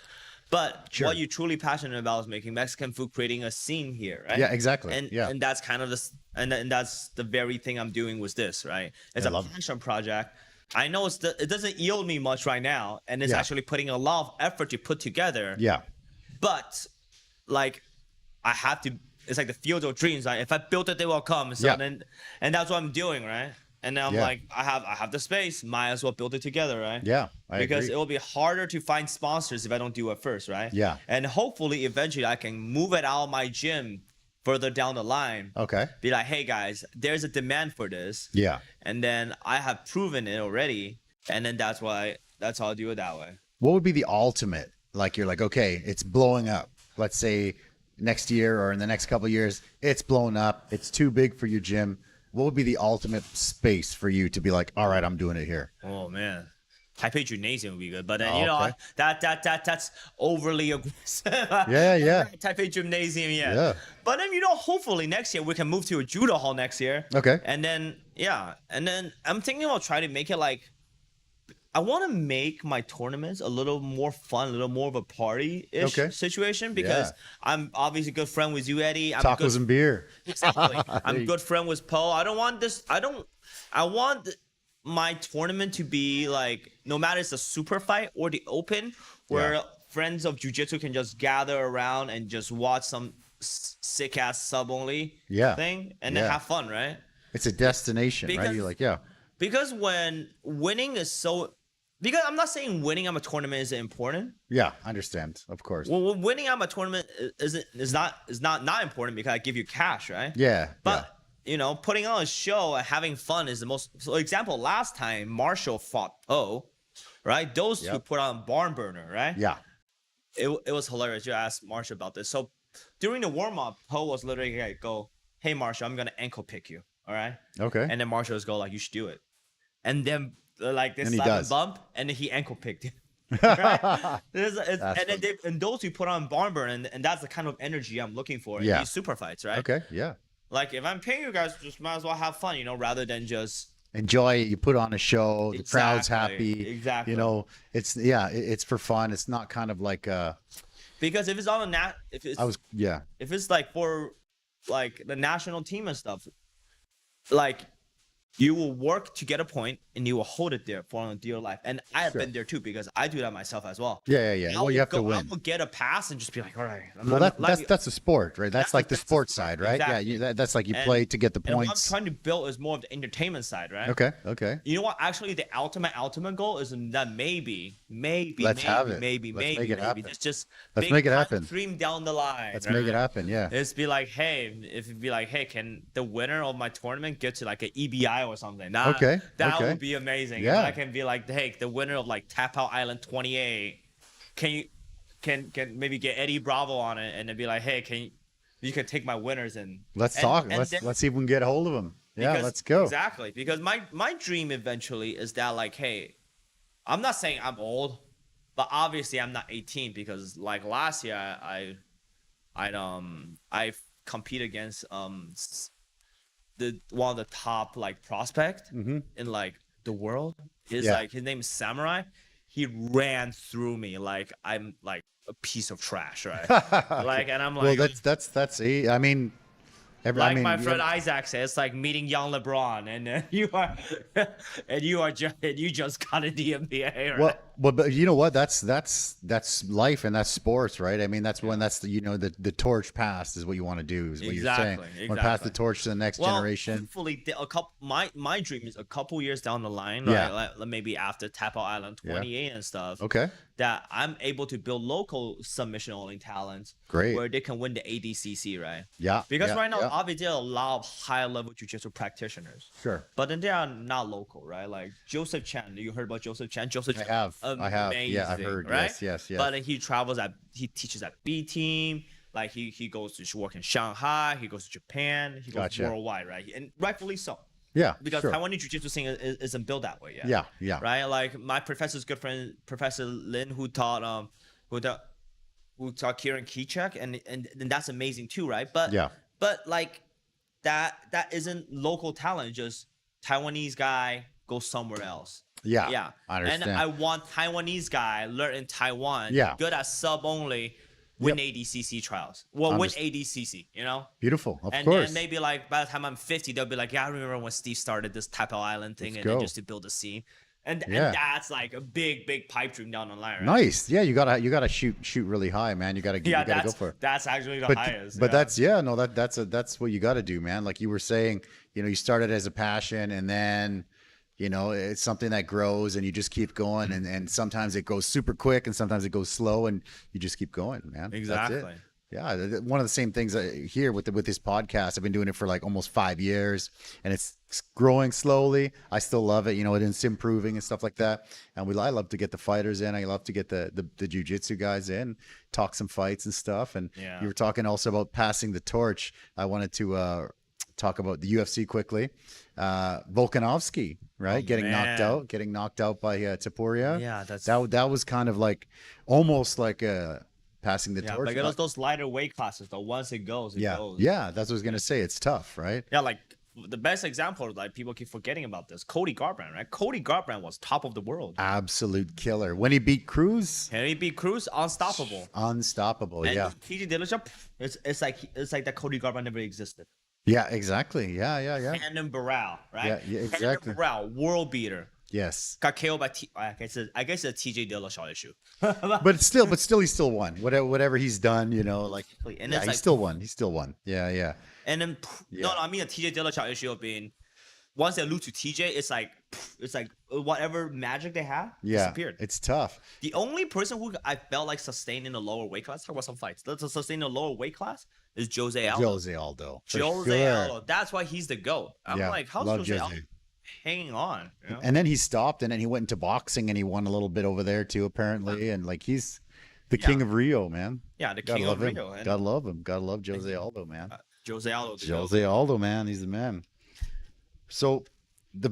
But Sure. what you're truly passionate about is making Mexican food, creating a scene here, right? Yeah, exactly. And Yeah. and that's kind of and that's the very thing I'm doing with this, right? It's I a love it. passion project. I know it doesn't yield me much right now, and it's Yeah. actually putting a lot of effort to put together. Yeah. But like I have to, it's like the field of dreams. Like if I build it, they will come. So Yeah. then, and that's what I'm doing, right? And then I'm Yeah. like, I have the space. Might as well build it together, right? Yeah. I Because agree. it will be harder to find sponsors if I don't do it first, right? Yeah. And hopefully, eventually, I can move it out of my gym further down the line. Okay. Be like, hey guys, there's a demand for this. Yeah. And then I have proven it already. And then that's how I'll do it that way. What would be the ultimate? Like you're like, okay, it's blowing up. Let's say next year or in the next couple of years, it's blown up. It's too big for your gym. What would be the ultimate space for you to be like, all right, I'm doing it here? Oh man, Taipei Gymnasium would be good, but then Oh, okay. that's overly aggressive. Yeah. Taipei Gymnasium, yeah. Yeah. But then hopefully next year we can move to a judo hall next year. Okay. And then I'm thinking about trying to make it like. I want to make my tournaments a little more fun, a little more of a party-ish Okay. situation because Yeah. I'm obviously good friend with you, Eddie. I'm Tacos and beer. Exactly. I'm good friend with Poe. I want my tournament to be like, no matter it's a super fight or the open, where Yeah. friends of jiu-jitsu can just gather around and just watch some sick ass sub only thing and then Yeah. have fun, right? It's a destination, right? Because- You're like, yeah. Because when winning is so, because I'm not saying winning at a tournament isn't important. Yeah, I understand. Of course. Well, winning at a tournament is not important because I give you cash, right? Yeah. But putting on a show and having fun is the most. So, example, last time Marshall fought Poe, right? Those two put on barn burner, right? yeah. It was hilarious. You asked Marshall about this. So during the warm up, Poe was literally like, "Go, hey Marshall, I'm gonna ankle pick you, all right?" Okay. And then Marshall was go like, "You should do it," and then like this And he slap and does. bump, and then he ankle picked it. Right? And funny. then and those who put on barn burn, and that's the kind of energy I'm looking for in Yeah. these super fights, right? Okay. Yeah. Like if I'm paying you guys, just might as well have fun, rather than just Enjoy it. You put on a show. The crowd's Exactly, happy. exactly. It's for fun. It's not kind of like because if it's on a if it's like for like the national team and stuff, like you will work to get a point and you will hold it there for dear life. And I have been there too because I do that myself as well. Yeah. Well, you have to I win. will get a pass and just be like, all right. Well, that's a sport, right? That's like the sports side, right? Exactly. Yeah, that's like you play to get the And what I'm points. trying to build is more of the entertainment side, right? Okay. You know what? Actually, the ultimate goal is that maybe, Let's have it. maybe, Let's make it happen. It's just Let's big make it happen. Dream down the line. Let's right? make it happen. Yeah. It's be like, hey, can the winner of my tournament get to like an EBI or something? Okay, That okay. would be amazing. Yeah. I can be like, hey, the winner of like Tapout Island 28, can maybe get Eddie Bravo on it and then be like, hey, you can take my winners and Let's and- talk. and Let's then- see if we can get a hold of them. Yeah, because- let's go. Exactly. Because my dream eventually is that like, hey, I'm not saying I'm old, but obviously I'm not 18 because like last year I compete against one of the top like prospect in like the world. His name is Samurai. He ran through me like I'm like a piece of trash, right? Like, and I'm like, Well, that's. I mean, my friend Isaac says, it's like meeting young LeBron, and you just got in the NBA. Right? but you know what? That's life and that's sports, right? I mean, that's when that's the torch passed is what you want to do is what you're saying. Exactly. Want to pass the torch to the next generation. Hopefully, a couple. My dream is a couple years down the line, Yeah. right? Like maybe after Tapout Island 28 and stuff. Okay. That I'm able to build local submission only talents. Great. Where they can win the ADCC, right? Yeah. Because yeah, right now, yeah. obviously, there are a lot of high level jiu-jitsu practitioners. Sure. But then they are not local, right? Like Joseph Chan. You heard about Joseph Chan? Joseph I Chan. have. Amazing, Yeah, I've heard. Right? Yes. But then he teaches at B team. Like he goes to work in Shanghai. He goes to Japan. He goes Gotcha. worldwide, right? And rightfully so. Yeah. Because sure. Taiwanese jiu-jitsu scene isn't built that way yet. Yeah. Yeah. Right? Like my professor's good friend, Professor Lin, who taught Kieran Kichek, and that's amazing too, right? But Yeah. but like that isn't local talent, just Taiwanese guy goes somewhere else. Yeah. Yeah. I understand. And I want Taiwanese guy learn in Taiwan, Yeah. good at sub only, win ADCC trials. Well, win ADCC, you know? Beautiful. Of And course. then maybe like by the time I'm 50, they'll be like, yeah, I remember when Steve started this Tapout Island thing Let's and then go. just to build a scene. And Yeah. that's like a big pipe dream down the line, right? Nice. Yeah. You gotta shoot really high, man. You gotta Yeah, go for it. that's actually the But highest. but yeah. that's what you got to do, man. Like you were saying, you started as a passion, and then it's something that grows, and you just keep going, and sometimes it goes super quick, and sometimes it goes slow, and you just keep going, man. That's Exactly. it. Yeah, one of the same things here with this podcast. I've been doing it for like almost 5 years, and it's growing slowly. I still love it. It's improving and stuff like that. And I love to get the fighters in. I love to get the jiu-jitsu guys in, talk some fights and stuff. And Yeah. you were talking also about passing the torch. I wanted to talk about the UFC quickly. Volkanovski, right? Getting knocked out by Taporia. Yeah, that's that was kind of like almost like passing the torch. Like those lighter weight classes, though. Once it goes, it goes. Yeah, that's what I was gonna say. It's tough, right? Yeah, like the best example, like people keep forgetting about this. Cody Garbrandt, right? Cody Garbrandt was top of the world. Absolute killer. When he beat Cruz, And he beat Cruz, unstoppable. Unstoppable. And Yeah. TJ Dillashaw, it's like that Cody Garbrandt never existed. Yeah, exactly. Yeah. Brandon Barral, right? Yeah, exactly. Brandon Barral, world beater. Yes. Got KO'd by I guess it's a TJ Dillashaw issue. But still he still won. Whatever he's done, like And yeah, it's he like, still won. He still won. Yeah. And then no, I mean a TJ Dillashaw issue of being once they lose to TJ, it's like whatever magic they have disappeared. It's tough. The only person who I felt like sustained in the lower weight class, talk about some fights, to sustain the lower weight class is Jose Aldo. Jose Aldo. for Jose sure. Aldo. That's why he's the GOAT. I'm Yeah, like, how's love Jose Jose. Aldo hanging on? You know? And then he stopped, and then he went into boxing, and he won a little bit over there too, apparently. And like he's the king of Rio, man. Yeah, the Gotta king of love him. Rio. And Gotta love him. Gotta love Jose Aldo, man. Jose Aldo. the GOAT. Jose Aldo, man, he's the man. So,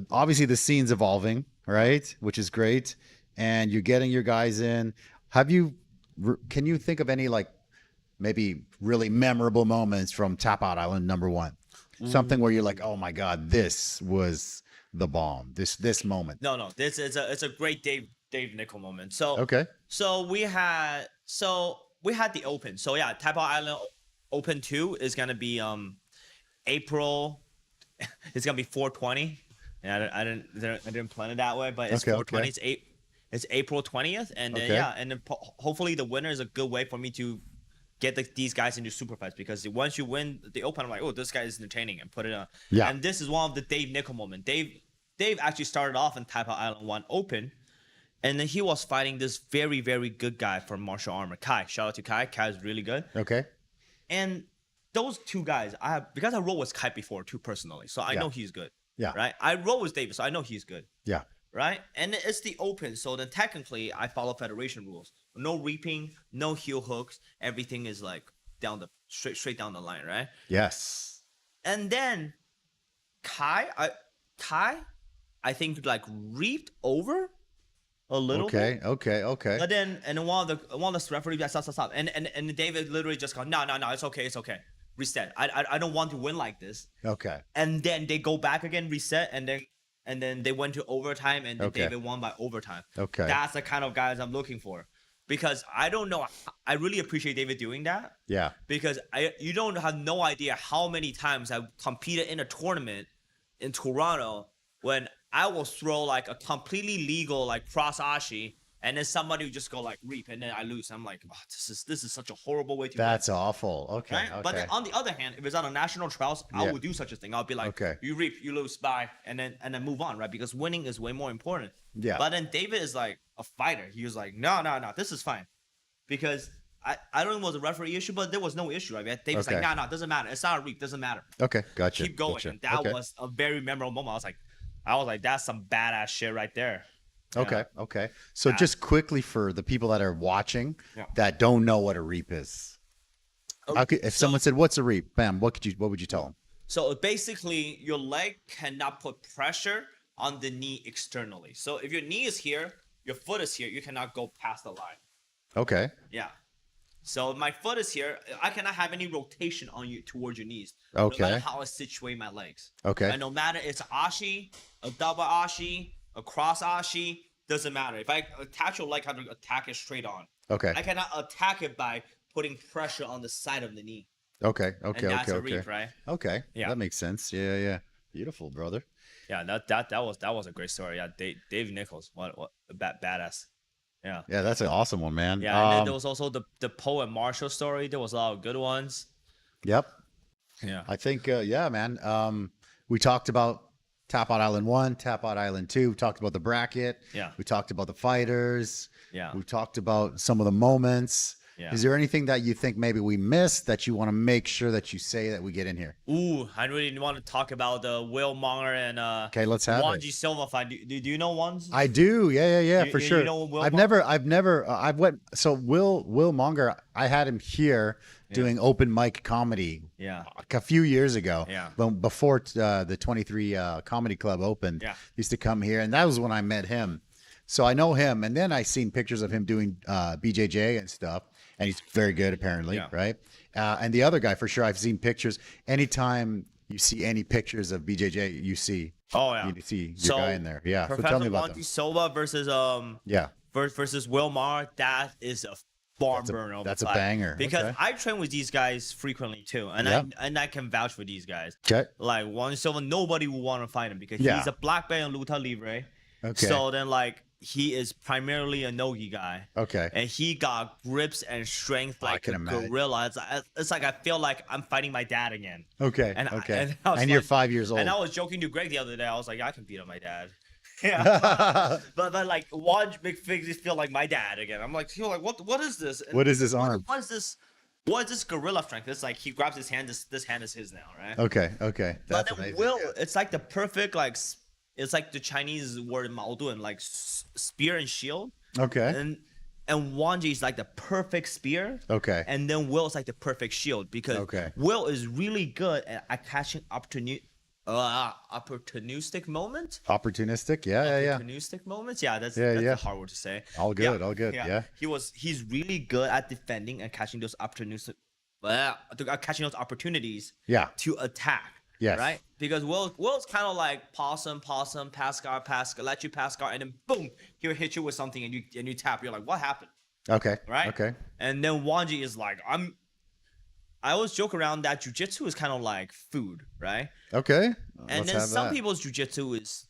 obviously the scene's evolving, right? Which is great, and you're getting your guys in. Can you think of any like maybe really memorable moments from Tapout Island #1? Something where you're like, oh my God, this was the bomb. This moment. No. This is it's a great Dave Nickel moment. So Okay. So we had the Open. So yeah, Taipei Island Open 2 is gonna be April. It's gonna be 420. And I didn't plan it that way, but it's Okay, 420. okay. It's April 20th, and then Okay. and then hopefully the winner is a good way for me to get these guys into super fights, because once you win the Open, I'm like, oh, this guy is entertaining, and put it on. Yeah. And this is one of the Dave Nickel moment. Dave actually started off in Taipei Island 1 Open. And then he was fighting this very, very good guy from Martial Armor, Kai. Shout out to Kai. Kai is really good. Okay. And those two guys, because I rolled with Kai before too personally, so I know he's good. Yeah. Right. I roll with David, so I know he's good. Yeah. Right. And it's the Open, so then technically I follow Federation rules. No reaping, no heel hooks. Everything is like straight down the line, right? Yes. And then Kai, I think like reaped over a little bit. Okay. But then one of the referees stop. And David literally just go, no, it's okay. Reset. I don't want to win like this. Okay. And then they go back again, reset, and then they went to overtime, and then David won by overtime. Okay. That's the kind of guys I'm looking for. Because I don't know, I really appreciate David doing that. Yeah. Because you don't have no idea how many times I competed in a tournament in Toronto when I will throw like a completely legal like cross ashi and then somebody would just go like reap, and then I lose. I'm like, oh, this is such a horrible way to. That's awful. Okay. Right? Okay. But then on the other hand, if it's on a national trials, I Yeah. would do such a thing. I'll be like, Okay. you reap, you lose, bye, and then move on, right? Because winning is way more important. Yeah. But then David is like a fighter. He was like, no, this is fine, because I don't know if it was a referee issue, but there was no issue, right? David's Okay. like, no, doesn't matter. It's not a reap, doesn't matter. Okay. Gotcha. Keep going. Gotcha. And that Okay. was a very memorable moment. I was like, that's some badass shit right there. Okay. Okay. So just quickly for the people that are watching Yeah. that don't know what a reap is. If someone said, "What's a reap?" Bam. What would you tell them? So basically, your leg cannot put pressure on the knee externally. So if your knee is here, your foot is here, you cannot go past the line. Okay. Yeah. So my foot is here. I cannot have any rotation on you towards your knees. Okay. No matter how I situate my legs. Okay. And no matter it's ashi, a double ashi, a cross ashi, doesn't matter. If I attach your leg, I have to attack it straight on. Okay. I cannot attack it by putting pressure on the side of the knee. Okay. Okay. And that's Okay. a Okay. reap, right? Okay. Yeah. That makes sense. Yeah. Yeah. Beautiful, brother. Yeah, that was a great story. Yeah, Dave Nichols, what a badass. Yeah. Yeah, that's an awesome one, man. Yeah, and then there was also the Poe and Marshall story. There was a lot of good ones. Yep. Yeah. I think, yeah, man. We talked about Tapout Island 1, Tapout Island 2. We talked about the bracket. Yeah. We talked about the fighters. Yeah. We talked about some of the moments. Yeah. Is there anything that you think maybe we missed that you want to make sure that you say that we get in here? Ooh, I really want to talk about the Will Monger and Okay, let's have Juan it. G. Silva fight. Do you know Juan? I do. Yeah, You- for you sure. know Will I've Monger? never, so Will Monger, I had him here doing open mic comedy Yeah. a few years ago. Yeah. Before the 23 Comedy Club opened. Yeah. He used to come here, and that was when I met him. So I know him, and then I seen pictures of him doing BJJ and stuff, and he's very good apparently, Yeah. right? And the other guy, for sure, I've seen pictures. Anytime you see any pictures of BJJ, you see Oh yeah. you see your guy in there. Yeah. So Professor tell me about Juan them. G. Silva versus Yeah. versus Will Monger. That is a barn burner. of that's a fight. banger. Because Okay. I train with these guys frequently too, and Yeah. I can vouch for these guys. Okay. Like Juan G. Silva, nobody would want to fight him because Yeah. he's a black belt in luta libre. Okay. So then like he is primarily a nogi guy. Okay. And he got grips and strength I like can a imagine. gorilla. It's like I feel like I'm fighting my dad again. Okay. And okay. I was you're like- 5 years old. And I was joking to Greg the other day. I was like, I can beat up my dad. Yeah. but like watch Big Figs feel like my dad again. I'm like, what is this? And What is this arm? What is this? What is this gorilla strength? It's like he grabs his hand. This hand is his now, right? Okay. Okay. But That's then amazing. Will, it's like the perfect like it's like the Chinese word Mao Dun, like spear and shield. Okay. And Wanji is like the perfect spear. Okay. And then Will is like the perfect shield because Okay. Will is really good at catching opportunistic moments. Opportunistic. Yeah. Opportunistic moments. Yeah, that's Yeah, a yeah. hard word to say. All good. All good. Yeah. He's really good at defending and catching those opportunistic catching those opportunities Yeah. to attack. Yes. Right? Because Will's kind of like possum, pass guard, let you pass guard, and then boom, he'll hit you with something and you tap. You're like, what happened? Okay. Right? Okay. And then Wanji is like, I always joke around that jujitsu is kind of like food, right? Okay. And Let's then have some that. people's jujitsu is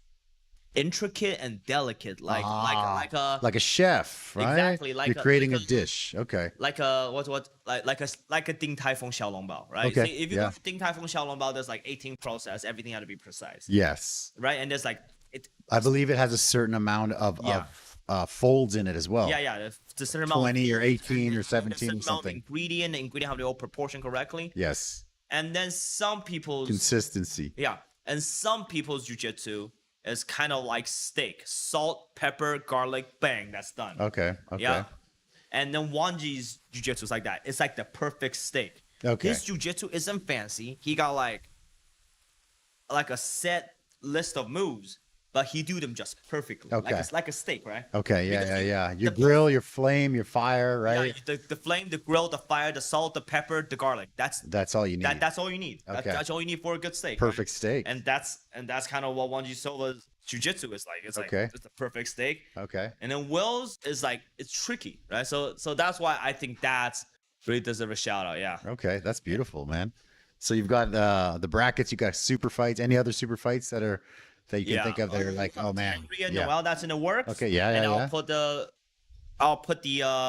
intricate and delicate, like a chef, right? Exactly, like you're a- creating like a a- dish. Okay. like a like a Ding Tai Fung Xiaolongbao, right? Okay, So if you yeah. go to Ding Tai Fung Xiaolongbao, there's like 18 process, everything had to be precise, Yes. right? And there's like it, I believe it has a certain amount of folds in it as well. yeah, the certain amount 20 or 18 or there's a 17 certain amount of something. ingredient, the ingredient have the all proportion correctly, Yes. and then some people's Consistency. and some people's jujitsu is kind of like steak, salt, pepper, garlic, bang, that's done. Okay. Okay. Yeah. And then Wanji's jujitsu is like that. It's like the perfect steak. Okay. His jujitsu isn't fancy. He got like a set list of moves, but he do them just perfectly. Okay. Like it's like a steak, right? Okay. Yeah. Because Yeah. he- Yeah. Your the- grill, your flame, your fire, right? Yeah, the flame, the grill, the fire, the salt, the pepper, the garlic. That's all you need. That's all you need. Okay. That's all you need for a good steak. right? Perfect steak. And that's kind of what Wanji Silva's jujitsu is like. It's like Okay. it's the perfect steak. Okay. And then Will's is like it's tricky, right? So that's why I think that's really deserve a shout out. Yeah. Okay. That's beautiful, man. So you've got the brackets. You got super fights. Any other super fights that you can think of that are like, oh man. Henry and Yeah. Noel, that's in the works. Okay, yeah, And yeah, I'll yeah. put the I'll put the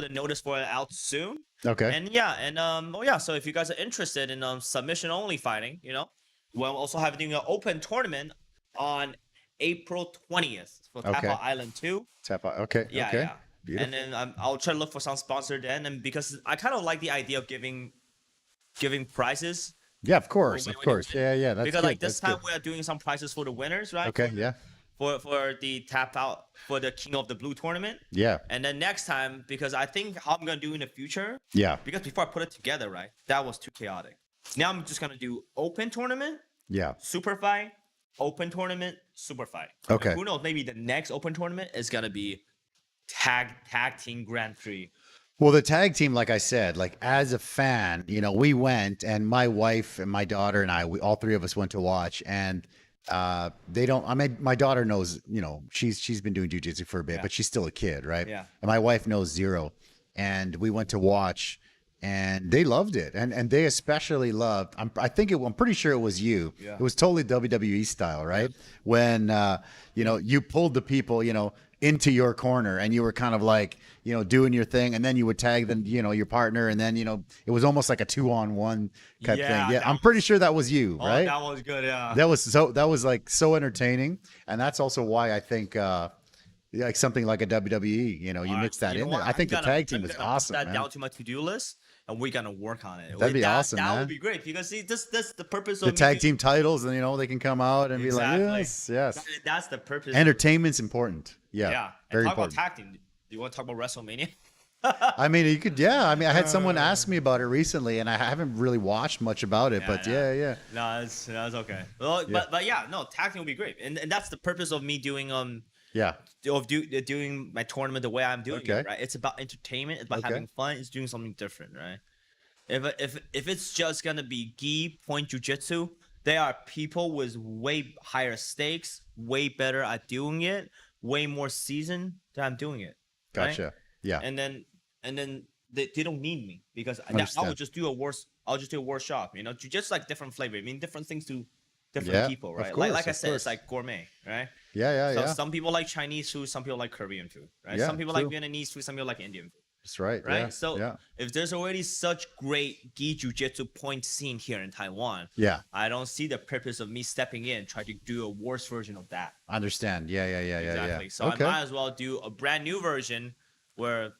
notice for it out soon. Okay. And yeah, and oh yeah, so if you guys are interested in submission only fighting, we'll also have doing an open tournament on April 20th for Okay. Tapout Island 2. Tapout. Okay. Yeah, okay. yeah. Beautiful. And then I'll try to look for some sponsor then, and because I kind of like the idea of giving prizes. Yeah, of course, when of you course. win. Yeah. That's Because good. like this That's time good. we're doing some prizes for the winners, right? Okay. Yeah. For the tap out for the King of the Blue tournament. Yeah. And then next time, because I think how I'm gonna do in the future. Yeah. Because before I put it together, right, that was too chaotic. Now I'm just gonna do open tournament, Yeah. super fight, open tournament, super fight. Okay. And who knows? Maybe the next open tournament is gonna be tag team Grand Prix. Well, the tag team, like I said, like as a fan, we went, and my wife and my daughter and I, all three of us went to watch, and they don't. I mean, my daughter knows, she's been doing jiu-jitsu for a bit, but she's still a kid, right? Yeah. And my wife knows zero, and we went to watch, and they loved it, and they especially loved. I'm pretty sure it was you. Yeah. It was totally WWE style, right? When you pulled the people, into your corner, and you were kind of like, doing your thing, and then you would tag them, your partner, and then it was almost like a 2-on-1 type Yeah, thing. Yeah, that I'm pretty sure that was you, Oh, right? that was good. Yeah. That was like so entertaining, and that's also why I think like something like a WWE, you mix that in there. I think the tag team is awesome, Put that man. down to my to-do list, and we're gonna work on it. That'd be awesome, That man. would be great because see, that's the purpose The of tag team titles, and they can come out and Exactly. be like, yes. That's the purpose. Entertainment's important. Yeah, Yeah. very and talk important. about tag team. Do you want to talk about WrestleMania? I mean, you could, yeah. I mean, I had someone ask me about it recently, and I haven't really watched much about it, but yeah. No, that's okay. Well, Yeah. but yeah, no, tag team would be great, and that's the purpose of me doing Yeah. doing my tournament the way I'm doing Okay. it, right? It's about entertainment. It's about Okay. having fun. It's doing something different, right? If it's just gonna be gi point jujitsu, there are people with way higher stakes, way better at doing it, way more seasoned than I'm doing it. right? Gotcha. Yeah. And then they don't need me because I Understand. will just do a worse. I'll just do a workshop. Just like different flavor. I mean, different things to different Yeah, people, of right? course, like I of said, course. it's like gourmet, right? Yeah. So some people like Chinese food, some people like Korean food, right? Yeah, Some people true. like Vietnamese food, some people like Indian food, That's right. right? Yeah. So yeah. if there's already such great gi jujitsu point scene here in Taiwan, Yeah. I don't see the purpose of me stepping in try to do a worse version of that. Understand. Yeah. Exactly. Yeah. So Okay. I might as well do a brand new version where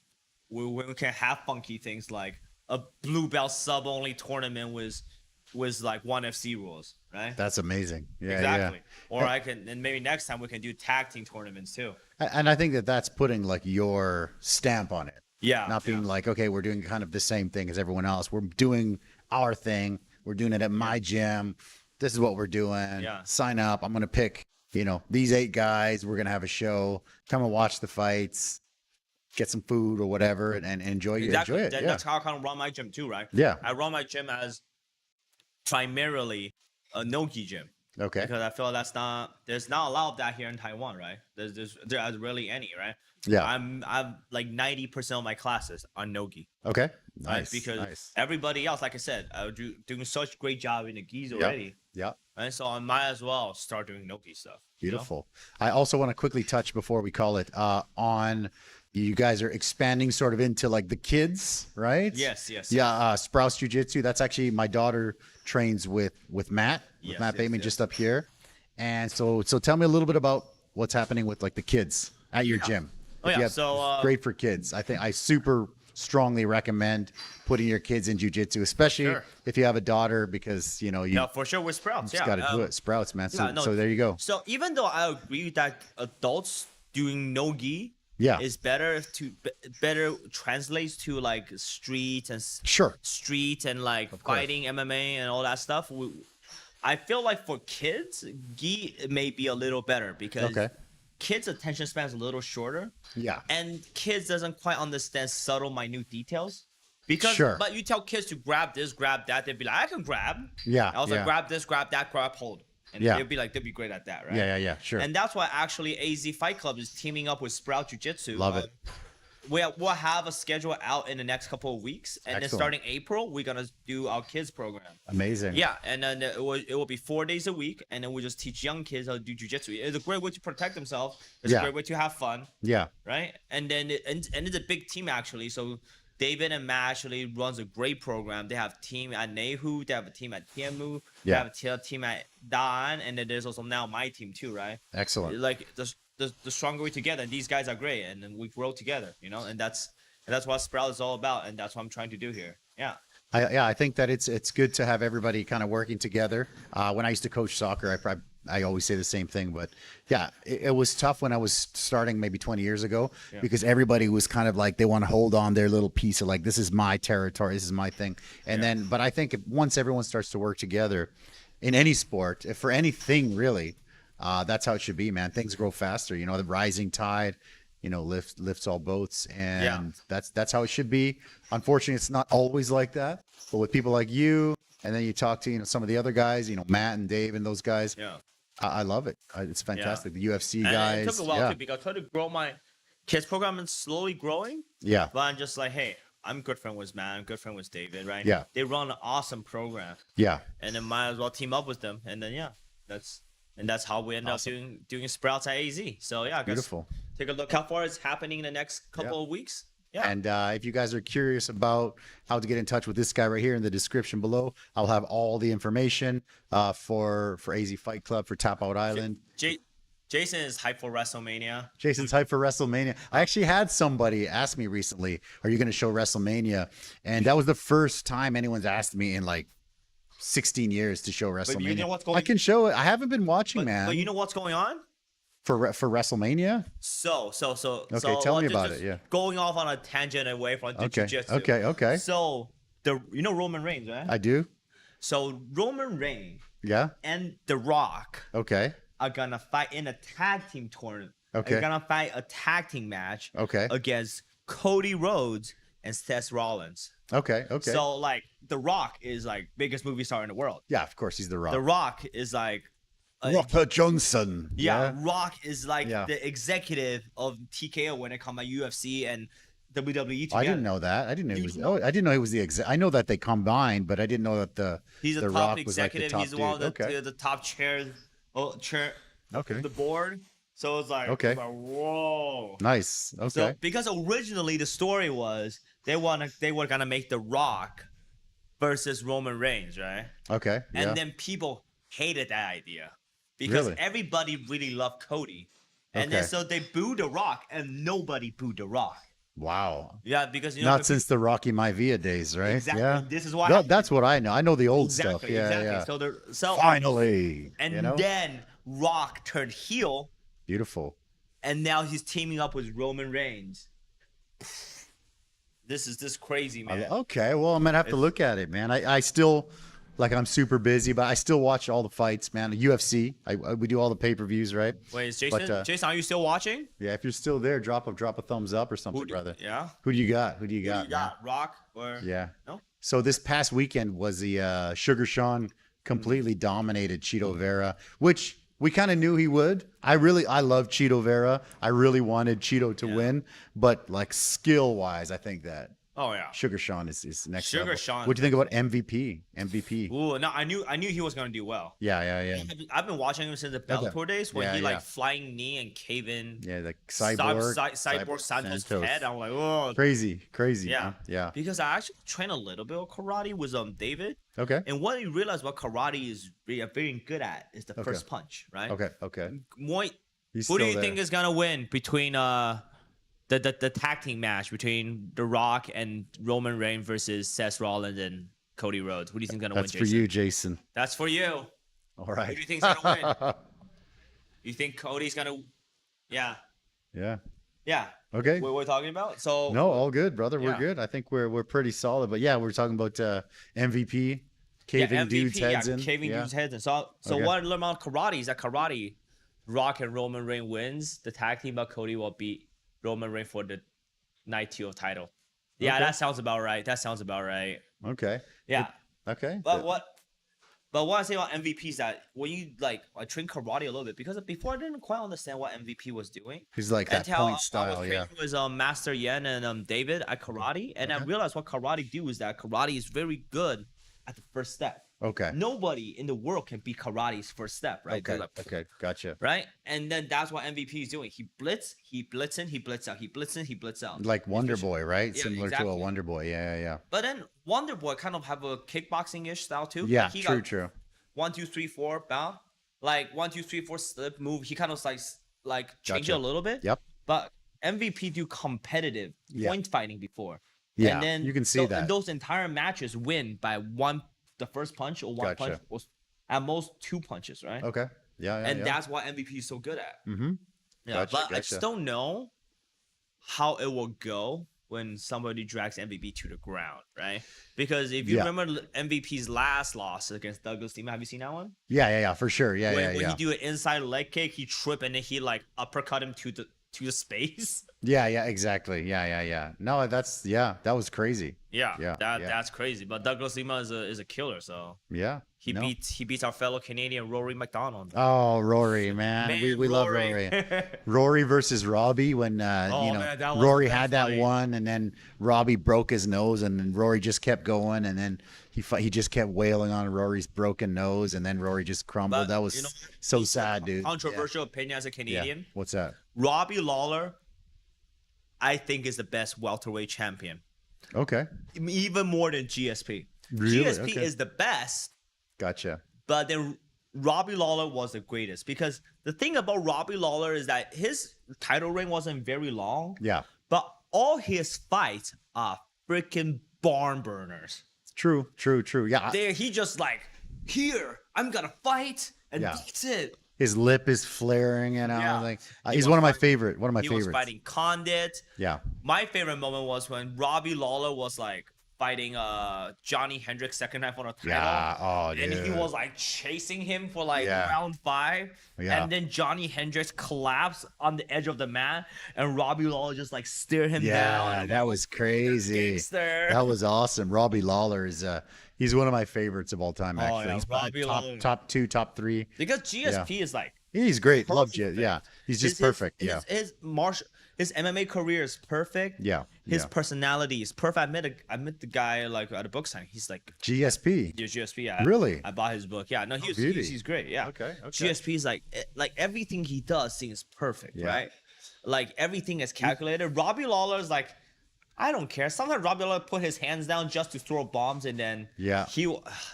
we can have funky things like a blue belt sub only tournament with like 1FC rules, right? That's amazing. Yeah. exactly. Yeah. Or and maybe next time we can do tag team tournaments too. And I think that's putting like your stamp on it. Yeah. Not being like, okay, we're doing kind of the same thing as everyone else. We're doing our thing. We're doing it at my gym. This is what we're doing. Yeah. Sign up. I'm going to pick, these 8 guys. We're going to have a show. Come and watch the fights. Get some food or whatever and enjoy Exactly. it. That's how I kind of run my gym too, right? Yeah. I run my gym as primarily a no-gi gym. Okay. Because I feel there's not a lot of that here in Taiwan, right? There's really any, right? Yeah. I'm like 90% of my classes are no-gi. Okay. Right? Nice. Because nice. everybody else, like I said, are doing such great job in the gis already. Yeah. Right? So I might as well start doing no-gi stuff. Beautiful. I also want to quickly touch before we call it on you guys are expanding sort of into like the kids, right? Yes. Yeah, Sprouse Jiu-Jitsu. That's actually my daughter trains with Matt, Yes, Matt yes, Bateman yes. just up here. And so tell me a little bit about what's happening with like the kids at your gym. Oh, If you yeah. have- So, it's great for kids. I think I super strongly recommend putting your kids in jiu-jitsu, especially Sure. if you have a daughter, because you No, for sure with Sprouts. just got to do it. Sprouts, man. So, yeah, no, so there you go. So even though I agree that adults doing no-gi Yeah. is better translates to like street and like fighting MMA and all that stuff. I feel like for kids, gi may be a little better because Okay. kids' attention span is a little shorter, Yeah. and kids doesn't quite understand subtle, minute details. Because, Sure. but you tell kids to grab this, grab that, they'd be like, I can grab. Yeah, I was yeah. like, grab this, grab that, grab, hold. And Yeah. they'd be great at that, right? Yeah. Sure. And that's why actually AZ Fight Club is teaming up with Sprout Jiu-Jitsu. Love it. we'll have a schedule out in the next couple of weeks, and then Excellent. starting April, we're gonna do our kids program. Amazing. Yeah, and then it will be 4 days a week, and then we just teach young kids how to do jiu-jitsu. It's a great way to protect themselves. It's Yeah. a great way to have fun, Yeah. right? And then and it's a big team actually. So David and Matt actually runs a great program. They have a team at Nehu, they have a team at Tianmu, they Yeah. have a team at Dan, and then there's also now my team too, right? Excellent. Like the stronger we together, and these guys are great, and then we grow together, you know, and that's what Sprout is all about, and that's what I'm trying to do here. Yeah. I think that it's good to have everybody kind of working together. When I used to coach soccer, I always say the same thing, but yeah, it was tough when I was starting maybe 20 years ago because everybody was kind of like they want to hold on their little piece of like this is my territory, this is my thing, and then but I think once everyone starts to work together in any sport, for anything really, that's how it should be, man. Things grow faster, you know, the rising tide. You know, lifts all boats, and that's how it should be. Unfortunately, it's not always like that. But with people like you, and then you talk to some of the other guys, Matt and Dave and those guys. Yeah. I love it. It's fantastic. The UFC And guys. it took a while too because I tried to grow my kids program and slowly growing. Yeah. But I'm just like, hey, I'm good friend with Matt, I'm good friend with David, right? Yeah. They run an awesome program, Yeah. and then might as well team up with them, and then that's how we end up doing Sprouts at AZ. So yeah, I guess Beautiful. take a look how far it's happening in the next couple of weeks. Yeah. And if you guys are curious about how to get in touch with this guy right here in the description below, I'll have all the information for AZ Fight Club, for Tapout Island. Jason is hyped for WrestleMania. Jason's hyped for WrestleMania. I actually had somebody ask me recently, are you going to show WrestleMania? And that was the first time anyone's asked me in like 16 years to show WrestleMania. But you know what's going I can show it. I haven't been watching, man. But you know what's going on? For WrestleMania? So tell me about just it, yeah. Going off on a tangent away from the jiu-jitsu. Okay. So Roman Reigns, right? I do. So Roman Reigns Yeah. and The Rock Okay. are gonna fight in a tag team tournament. Okay. They're gonna fight a tag team match. Okay. Against Cody Rhodes and Seth Rollins. Okay. So like The Rock is like biggest movie star in the world. Yeah, of course he's The Rock. The Rock is like Robert Johnson. Yeah, Rock is like Yeah. the executive of TKO when it comes to UFC and WWE together. I didn't know that. I didn't know he was. I didn't know he was the exec. I know that they combined, but I didn't know that he's a the top Rock was like the executive. top He's one of dude. the top chairs. Chair. Okay. The board. So it's like, Okay. it's like, whoa. Nice. Okay. So because originally the story was they were gonna make The Rock versus Roman Reigns, right? Okay. Yeah. And then people hated that idea because Really? everybody really loved Cody, and then Okay. so they booed The Rock, and nobody booed The Rock. Wow. Yeah, because Not since the Rocky Maivia days, right? Exactly. Yeah. This is why. That's what I know. I know the old stuff. Exactly. Yeah. Exactly. Yeah. So Finally. and then Rock turned heel, Beautiful. and now he's teaming up with Roman Reigns. This is crazy, man. Okay. Well, I'm gonna have to look at it, man. I still I'm super busy, but I still watch all the fights, man. The UFC. We do all the pay-per-views, right? Wait, is Jason? But, Jason, are you still watching? Yeah. If you're still there, drop a thumbs up or something, brother. Yeah. Who do you got? Who do you got? Rock or Yeah. No? So this past weekend was the Sugar Sean completely dominated Cheeto Vera, which we kind of knew he would. I love Cheeto Vera. I really wanted Cheeto to win, but like skill wise, I think that Oh yeah. Sugar Sean is next Sugar level. Sean. What do you think about MVP? MVP. Ooh, no, I knew he was gonna do well. Yeah. I've been watching him since the Bellator days when he Yeah. like flying knee and cave in. Yeah, like Cyborg Santos' head. I'm like, oh, Crazy. yeah, Huh? Yeah. Because I actually trained a little bit of karate with David, Okay. and what you realize what karate is very good at is the first punch, right? Okay. Muay. He's Who do still you there. think is gonna win between the tag team match between The Rock and Roman Reigns versus Seth Rollins and Cody Rhodes? Who do you think is gonna That's win, for Jason? you, Jason. That's for you. All Who right. do you think's gonna win? You think Cody's gonna? Yeah. Yeah. Okay. What we're talking about? So No, all good, brother. We're Yeah. good. I think we're pretty solid. But yeah, we're talking about MVP, caving MVP, dudes' heads in. caving Yeah. dudes' heads in. So Okay. what I learned about karate is that karate, Rock and Roman Reigns wins the tag team, but Cody will beat Roman Reigns for the night 2 title. Yeah, Okay. that sounds about right. Okay. Yeah. Okay. But what? But what I say about MVP is that when you like, I train karate a little bit because before I didn't quite understand what MVP was doing. He's like that Until point style, I was yeah. training with Master Yen and David at karate, and I Okay. realized what karate do is that karate is very good at the first step. Okay. Nobody in the world can beat karate's first step, right? They're Okay. like, Okay. Gotcha. right? And then that's what MVP is doing. He blitz in, he blitz out, he blitz in, he blitz out. Like Wonder Efficient. Boy, right? Yeah, Similar to a exactly. Wonder Boy. Yeah. But then Wonder Boy kind of have a kickboxing-ish style too. Yeah. Like, he True. got True. 1, 2, 3, 4 bound. Like 1, 2, 3, 4 slip move. He kind of like change it Gotcha. a little bit. Yep. But MVP do competitive Yeah. point fighting before. Yeah, And then you can see that. And those entire matches win by the first punch or one Gotcha. punch, or at most 2 punches, right? Okay. Yeah. And yeah. that's what MVP is so good at. Mm-hmm. Yeah, Gotcha, but I gotcha. just don't know how it will go when somebody drags MVP to the ground, right? Because if you Yeah. remember MVP's last loss against Douglas Lima, have you seen that one? Yeah. For sure. Yeah. when yeah. he do an inside leg kick, he trip and then he like uppercut him to the space. Yeah. Exactly. Yeah. No, that was crazy. Yeah, Yeah. that's crazy. But Douglas Lima is a killer, so Yeah. he no. beats our fellow Canadian Rory McDonald. Oh, Rory, man. We love Rory. Rory versus Robbie when man, that was Rory the best had that fight. one, and then Robbie broke his nose, and then Rory just kept going, and then he just kept wailing on Rory's broken nose, and then Rory just crumbled. But, that was you know, so sad, dude. Controversial opinion as a Yeah. Canadian. What's that? Robbie Lawler, I think, is the best welterweight champion, Okay, even more than GSP. Really? GSP Okay. is the best, gotcha. but then Robbie Lawler was the greatest because the thing about Robbie Lawler is that his title reign wasn't very long, Yeah, but all his fights are freaking barn burners. true. Yeah, There, he just like, here, I'm gonna fight, and Yeah. that's it. his lip is flaring, and Yeah. like He he's was one of my fighting- favorite. One of my He favorites. was fighting Condit. Yeah, My favorite moment was when Robbie Lawler was like fighting Johnny Hendricks second night for the title. yeah. Oh, And dude. he was like chasing him for like Yeah. round 5. Yeah. And then Johnny Hendricks collapsed on the edge of the mat and Robbie Lawler just like stared him down. Yeah, And that was crazy. gangster. That was awesome. Robbie Lawler is he's one of my favorites of all time. Oh, Actually, yeah, he's Robbie probably Lawler. top 2, top 3. Because GSP is like He's great. Love you. perfect. Yeah, he's just perfect. Yeah, His MMA career is perfect. yeah. His yeah. personality is perfect. I met the guy like at a book signing. He's like GSP. GSP. Yeah. Really? I bought his book. Yeah. No, beauty. he's great. Yeah. Okay, okay. GSP is like everything he does seems perfect, Yeah. right? Like everything is calculated. Robbie Lawler is like, I don't care. Sometimes Robbie Lawler put his hands down just to throw bombs, and then Yeah.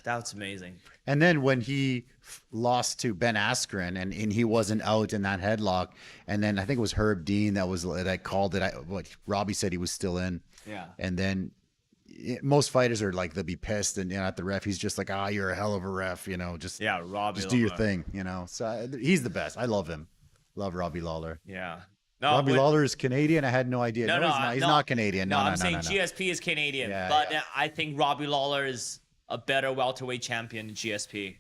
that's amazing. And then when he lost to Ben Askren and he wasn't out in that headlock, and then I think it was Herb Dean that called it. What Robbie said he was still in. Yeah. And then most fighters are like they'll be pissed and at the ref. He's just like, you're a hell of a ref, just Yeah, Robbie. just do your Lawler. thing, So he's the best. I love him. Love Robbie Lawler. Yeah. No, Robbie but- Lawler is Canadian. I had no idea. No, he's not. He's no. not Canadian. No, I'm no, saying no. GSP is Canadian, Yeah, but yeah. I think Robbie Lawler is a better welterweight champion than GSP.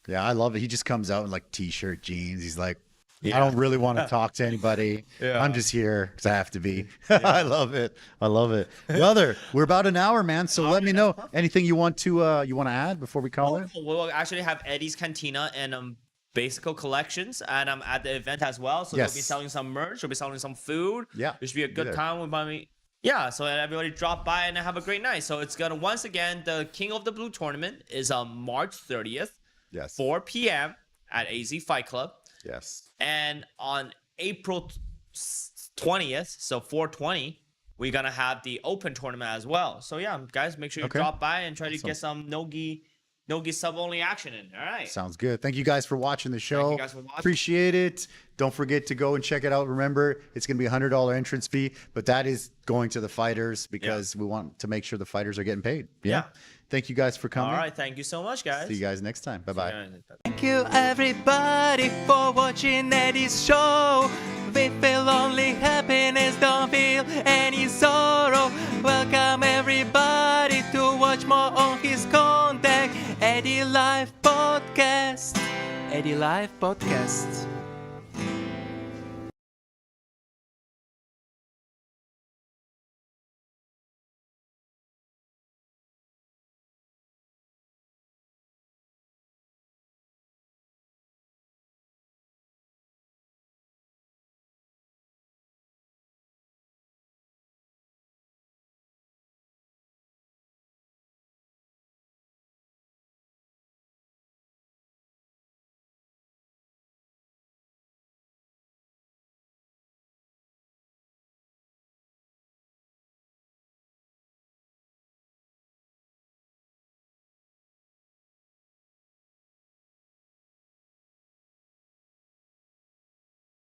Yeah, I love it. He just comes out in like t-shirt, jeans. He's like, I don't really want to talk to anybody. Yeah. I'm just here because I have to be. I love it. Brother, we're about an hour, man. So let me know anything you want to add before we call it. We'll actually have Eddie's Cantina and Basico collections, and I'm at the event as well. So Yes. they'll be selling some merch. They'll be selling some food. Yeah, it should be a be good there. time with me. Yeah, so everybody drop by and have a great night. So it's gonna once again the King of the Blue tournament is on March 30th, Yes. 4 p.m. at AZ Fight Club. Yes. And on April 20th, so 4/20, we're gonna have the open tournament as well. So yeah, guys, make sure you Okay. drop by and try to Awesome. get some nogi sub only action in. All right. Sounds good. Thank you guys for watching the show. you guys for watching. Appreciate it. Don't forget to go and check it out. Remember, it's going to be a $100 entrance fee, but that is going to the fighters because we want to make sure the fighters are getting paid. Yeah. Thank you guys for coming. All right. Thank you so much, guys. See you guys next time. Bye-bye. Yeah. Thank you everybody for watching Eddie's show. We feel only happiness, don't feel any sorrow. Welcome everybody to watch more on his contact. Eddie Live Podcast. Eddie Live Podcast.